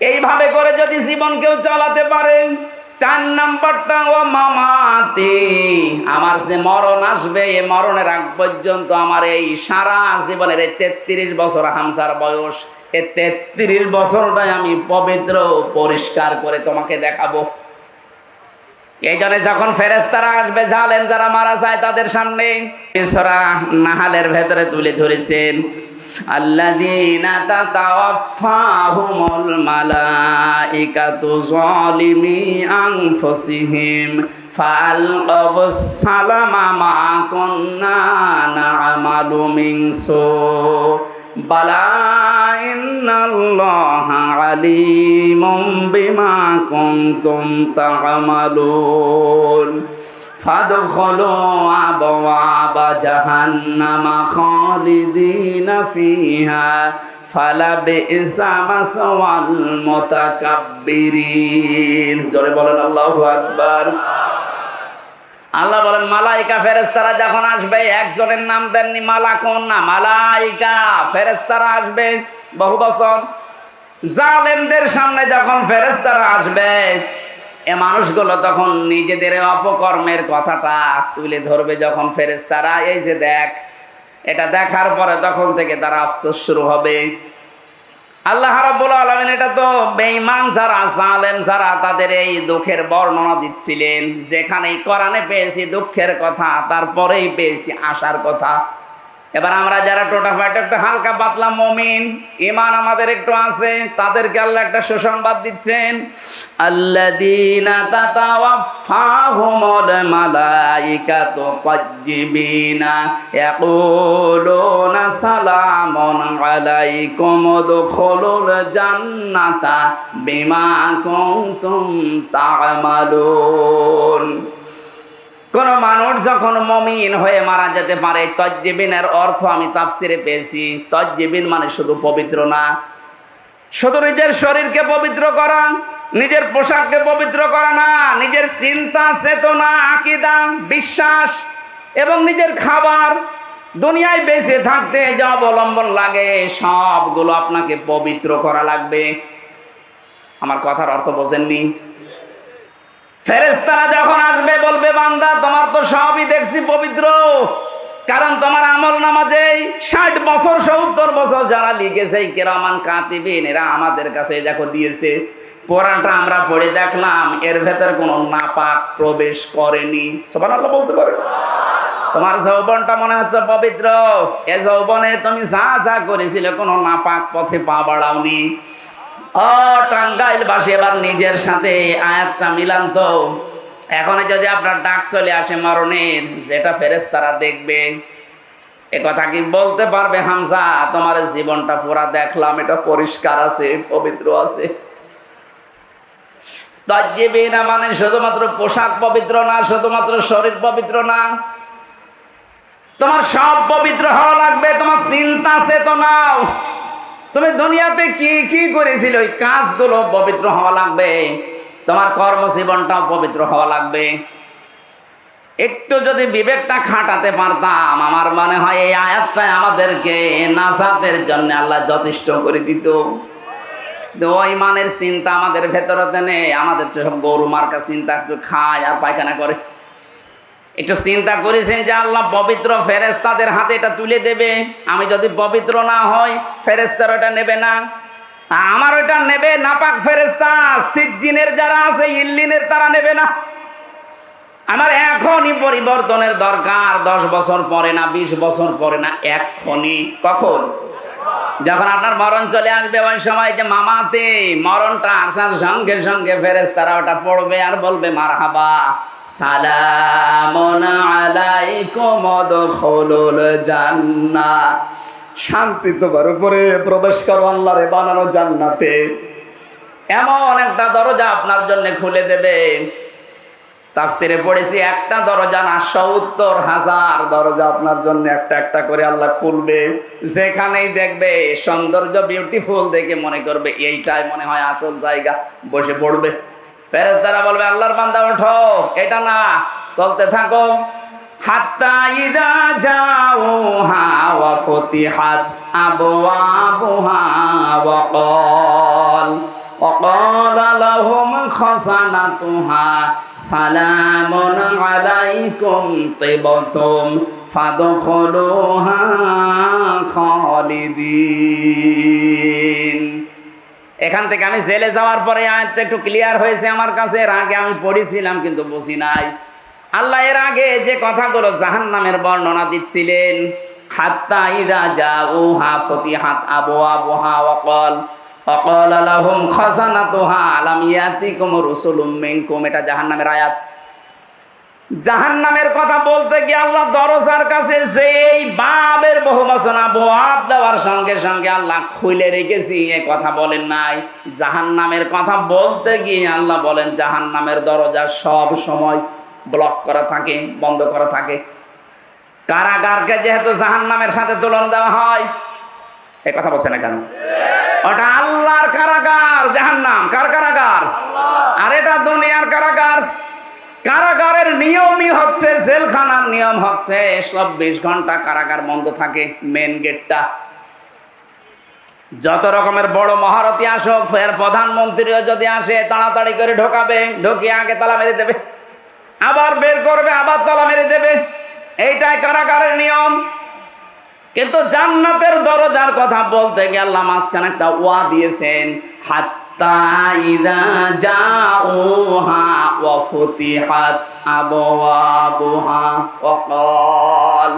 এইভাবে করে যদি জীবন কেউ চালাতে পারে। 4 নম্বরটা ও মামাতি, আমার যে মরণ আসবে, এই মরণের আগ পর্যন্ত আমার এই সারা জীবনের এই 33 বছর হামসার বয়স, এই 33 বছরটাই আমি পবিত্র পরিষ্কার করে তোমাকে দেখাবো। এই জন্য যখন ফেরেশতারা আসবে, জালেম যারা মারা যায় তাদের সামনে, সূরা নাহালের ভেতরে তুলে ধরেছেন আল্লাযীনা তাতাওয়াফাহুমুল মালাইকাতু যালিমি আনফুসিহিম ফাআলকাবুস সালামা মা কুন্না না'মালু মিন সু বালা ইন্নাল্লাহা আলীমুম বিমা কুনতুম তা'মালুন ফাদখুলু আবওয়াবা জাহান্নামা খালিদিনা ফিহা ফালাবিসা মাসওয়াল মুতাকাব্বিরিন। জোরে বলেন আল্লাহু আকবার। আল্লাহ বলেন মালাইকা ফেরেশতারা যখন আসবে, একজনের নাম দেননি মালাকুন না, মালাইকা ফেরেশতারা আসবে বহু বছর। জালেমদের সামনে যখন ফেরেশতারা আসবে, এ মানুষগুলো তখন নিজেদের অপকর্মের কথাটা তুলে ধরবে যখন ফেরেশতারা, এই যে দেখ, এটা দেখার পরে তখন থেকে তারা আফসোস শুরু হবে। আল্লাহ রাব্বুল আলামিন এটা তো বেঈমান যারা, জালেম যারা, তাদের এই দুঃখের বর্ণনা দিচ্ছিলেন। যেখানেই কোরআনে পেয়েছি দুঃখের কথা, তারপরেই পেয়েছি আশার কথা। এবার আমরা যারা টোটাফাটা একটু হালকা পাতলা মুমিন, ঈমান আমাদের একটু আছে, তাদেরকে আল্লাহ একটা সুসংবাদ দিচ্ছেন। আল্লাযীনা তাতাওয়াফাহুমুল মালাইকাতু তাজ্জিবিনা ইয়াকুলুনা সালামুন আলাইকুম উদখুলুল জান্নাতা বিমা কুনতুম তা'মালুন। কোন মানুষ যখন মুমিন হয়ে মারা যেতে পারে, তাজ্জিবিনের অর্থ আমি তাফসিরে পেয়েছি, তাজ্জিবিন মানে শুধু পবিত্র না, শুধু নিজের শরীরকে পবিত্র করা, নিজের পোশাককে পবিত্র করা না, নিজের চিন্তা চেতনা, আকীদা, বিশ্বাস এবং নিজের খাবার, দুনিয়ায় বেঁচে থাকতে যা অবলম্বন লাগে সবগুলো আপনাকে পবিত্র করা লাগবে। আমার কথার অর্থ বোঝেননি? ফেরেশতারা যখন আসবে বলবে, বান্দা তোমার তো সবই দেখছি পবিত্র, কারণ তোমার আমলনামা যেই 60 বছর 70 বছর যারা লিখেছে এই কিরামান কাতিবিন, এরা আমাদের কাছে দেখো দিয়েছে, পড়াটা আমরা পড়ে দেখলাম এর ভেতর কোনো নাপাক প্রবেশ করেনি। সুবহানাল্লাহ বলতে পারে? তোমার যৌবনটা মনে হচ্ছে পবিত্র, এ যৌবনে তুমি যা যা করেছিলে কোনো নাপাক পথে পা বাড়াওনি। ও টাঙ্গাইলবাসী, এবার নিজের সাথে আয়াতটা মিলান তো। এখন যদি আপনার ডাক চলে আসে মরণের, যেটা ফেরেশতারা দেখবে, এ কথা কি বলতে পারবে হামজা তোমার জীবনটা পুরা দেখলাম, এটা পরিষ্কার আছে, পবিত্র আছে? তাজ্জিবিনা মানে শুধুমাত্র পোশাক পবিত্র না, শুধুমাত্র শরীর পবিত্র না, তোমার সব পবিত্র হওয়া লাগবে। তোমার চিন্তা চেতনাও, তুমি দুনিয়াতে কি কি করেছিল ওই কাজগুলো পবিত্র হওয়া লাগবে। তোমার কর্মজীবনটাও পবিত্র হওয়া লাগবে। একটু যদি বিবেকটা খাটাতে পারতাম, আমার মনে হয় এই আয়াতটাই আমাদেরকে নাজাতের জন্য আল্লাহ যথেষ্ট করে দিত। ওই মানের চিন্তা আমাদের ভেতরতে নেই। আমাদের সব গরু মার্কা চিন্তা, একটু খায় আর পায়খানা করে। একটু চিন্তা করেছেন যে আল্লাহ পবিত্র, ফেরেশতাদের হাতে এটা তুলে দেবে। আমি যদি পবিত্র না হই, ফেরেশতারা এটা নেবে না, আমার ওইটা নেবে নাপাক ফেরেশতা। সিজ্জিনের যারা আছে, ইল্লিনের, তারা নেবে না। আমার এখনই পরিবর্তনের দরকার, 10 বছর পরে না, 20 বছর পরে না, এখনই। কখন? যখন আপনার মরণ চলে আসবে, ওই সময় যে মামাতে মরণটা আসার সঙ্গে সঙ্গে ফেরেশতারা ওটা পড়বে আর বলবে, মারহাবা সালামুন আলাইকুম উদখুলুল জান্নাহ, শান্তি তোমার উপরে, প্রবেশ করো আল্লাহর বানানো জান্নাতে। এমন একটা দরজা আপনার জন্য খুলে দেবে। তাফসিরে পড়েছি, একটা দরজা না, 70,000 দরজা আপনার জন্য একটা একটা করে আল্লাহ খুলবে। যেখানেই দেখবে সৌন্দর্য, বিউটিফুল দেখে মনে করবে এইটাই মনে হয় আসল জায়গা, বসে পড়বে। ফেরেশতারা বলবে, আল্লাহর বান্দা ওঠো, এটা না, চলতে থাকো। হাত্তা ইযা জাউহা ওয়া ফুতিহাত আবওয়াবুহা ওয়া ক্বালা লাহুম খাযানাতুহা সালামুন আলাইকুম তিবতুম ফাদখুলুহা খালিদিন। এখান থেকে আমি জেলে যাওয়ার পরে আয়াতটা একটু ক্লিয়ার হয়েছে আমার কাছে। এর আগে আমি পড়েছিলাম কিন্তু বুঝি নাই। আল্লাহ এর আগে যে কথাগুলো জাহান্নামের বর্ণনা দিচ্ছিলেন, হাত্তা ইযা জাউহা ফুতিহাত আবওয়াবুহা ওয়া ক্বালা লাহুম খাযানাতুহা আলাম ইয়াতিকুম রাসূলুম মিনকুম, এটা জাহান্নামের আয়াত। জাহান্নামের কথা বলতে গিয়ে আল্লাহ দরজার কাছে যেই বাবের বহুবচন আবওয়াব দেওয়ার সঙ্গে সঙ্গে আল্লাহ খুলে রেখেছি, এ কথা বলেন নাই। জাহান্নামের কথা বলতে গিয়ে আল্লাহ বলেন, জাহান্নামের দরজা সব সময় ব্লক করা থাকে, বন্ধ করা থাকে। কারাগারকে যেহেতু জাহান্নামের সাথে তুলনা দেওয়া হয়, এ কথা বলছে না কেন? ওটা আল্লাহর কারাগার, জাহান্নাম কার কারাগার? আর এটা দুনিয়ার কারাগার। কারাগারের নিয়মই হচ্ছে, জেলখানার নিয়ম হচ্ছে 24 ঘন্টা কারাগার বন্ধ থাকে, মেন গেটটা। যত রকমের বড় মহারথী আসুক, ফের প্রধানমন্ত্রীও যদি আসে তাড়াতাড়ি করে ঢোকাবে, ঢুকিয়ে আগে তালা মেরে দেবে, আবার বের করবে, আবার তালা মেরে দেবে। এইটাই কারাগারের নিয়ম। কিন্তু জান্নাতের দরজার কথা বলতে গিয়ে আল্লাহ মাঝখানে একটা ওয়া দিয়েছেন, হাত্তা ইযা জাউহা ওয়া ফুতিহাত আবওয়াবুহা ওয়া ক্বাল,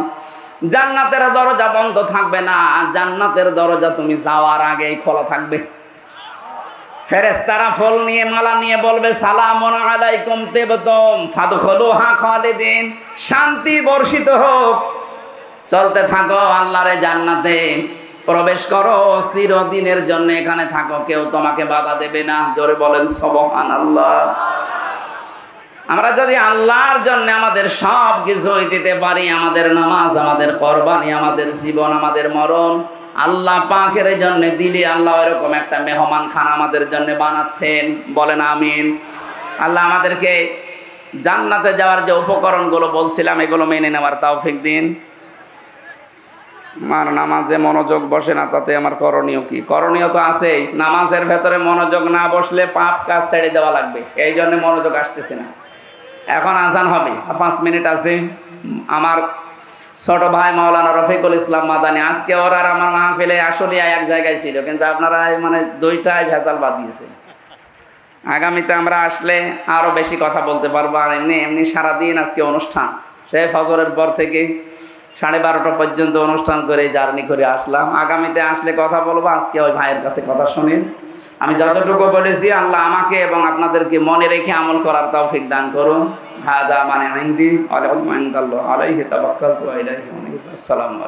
জান্নাতের দরজা বন্ধ থাকবে না, জান্নাতের দরজা তুমি যাওয়ার আগেই খোলা থাকবে। ফেরেশতারা ফুল নিয়ে, মালা নিয়ে বলবে, সালামুন আলাইকুম তিবতুম ফাদখুলুহা খালিদিন, শান্তি বর্ষিত হোক, চলতে থাকো আল্লাহর জান্নাতে, প্রবেশ করো, চিরদিনের জন্য এখানে থাকো, কেউ তোমাকে বাধা দেবে না। জোরে বলেন সুবহানাল্লাহ। আমরা যদি আল্লাহর জন্য আমাদের সব কিছুই দিতে পারি, আমাদের নামাজ, আমাদের কোরবানি, আমাদের জীবন, আমাদের মরণ আল্লাহ পাকের জন্য দিলে, আল্লাহ এরকম একটা মেহমান খানা আমাদের জন্য বানাচ্ছেন। বলেন আমিন। আল্লাহ আমাদেরকে জান্নাতে যাওয়ার যে উপকরণগুলো বলছিলাম এগুলো মেনে নেওয়ার তৌফিক দিন। আমার নামাজে মনোযোগ বসে না, তাতে আমার করণীয় কি? করণীয় তো আছেই, নামাজের ভেতরে মনোযোগ না বসলে পাপ কাজ ছেড়ে দেওয়া লাগবে, এই জন্য মনোযোগ আসতেছে না। এখন আজান হবে, 5 মিনিট আছে। আমার ছোট ভাই মাওলানা রফিকুল ইসলাম মাদানী, আজকে ওর আর আমার মাহফিলে আসলে এক জায়গায় ছিল, কিন্তু আপনারা মানে দুইটাই ভেজাল বাদ দিয়েছে। আগামীতে আমরা আসলে আরও বেশি কথা বলতে পারবো। আর এমনি সারাদিন আজকে অনুষ্ঠান, সে ফজরের পর থেকে 12:30 পর্যন্ত অনুষ্ঠান করে জার্নি করে আসলাম। আগামীতে আসলে কথা বলবো, আজকে ওই ভাইয়ের কাছে কথা শুনেন। আমি যতটুকু বলেছি আল্লাহ আমাকে এবং আপনাদেরকে মনে রেখে আমল করার তৌফিক দান করুন। হাদা মানে ইনদি ওয়া লা ইলাহা ইল্লাল্লাহ আলাইহি তাওয়াক্কালতু ওয়া ইলাইহি উনীব। আসসালামু আলাইকুম।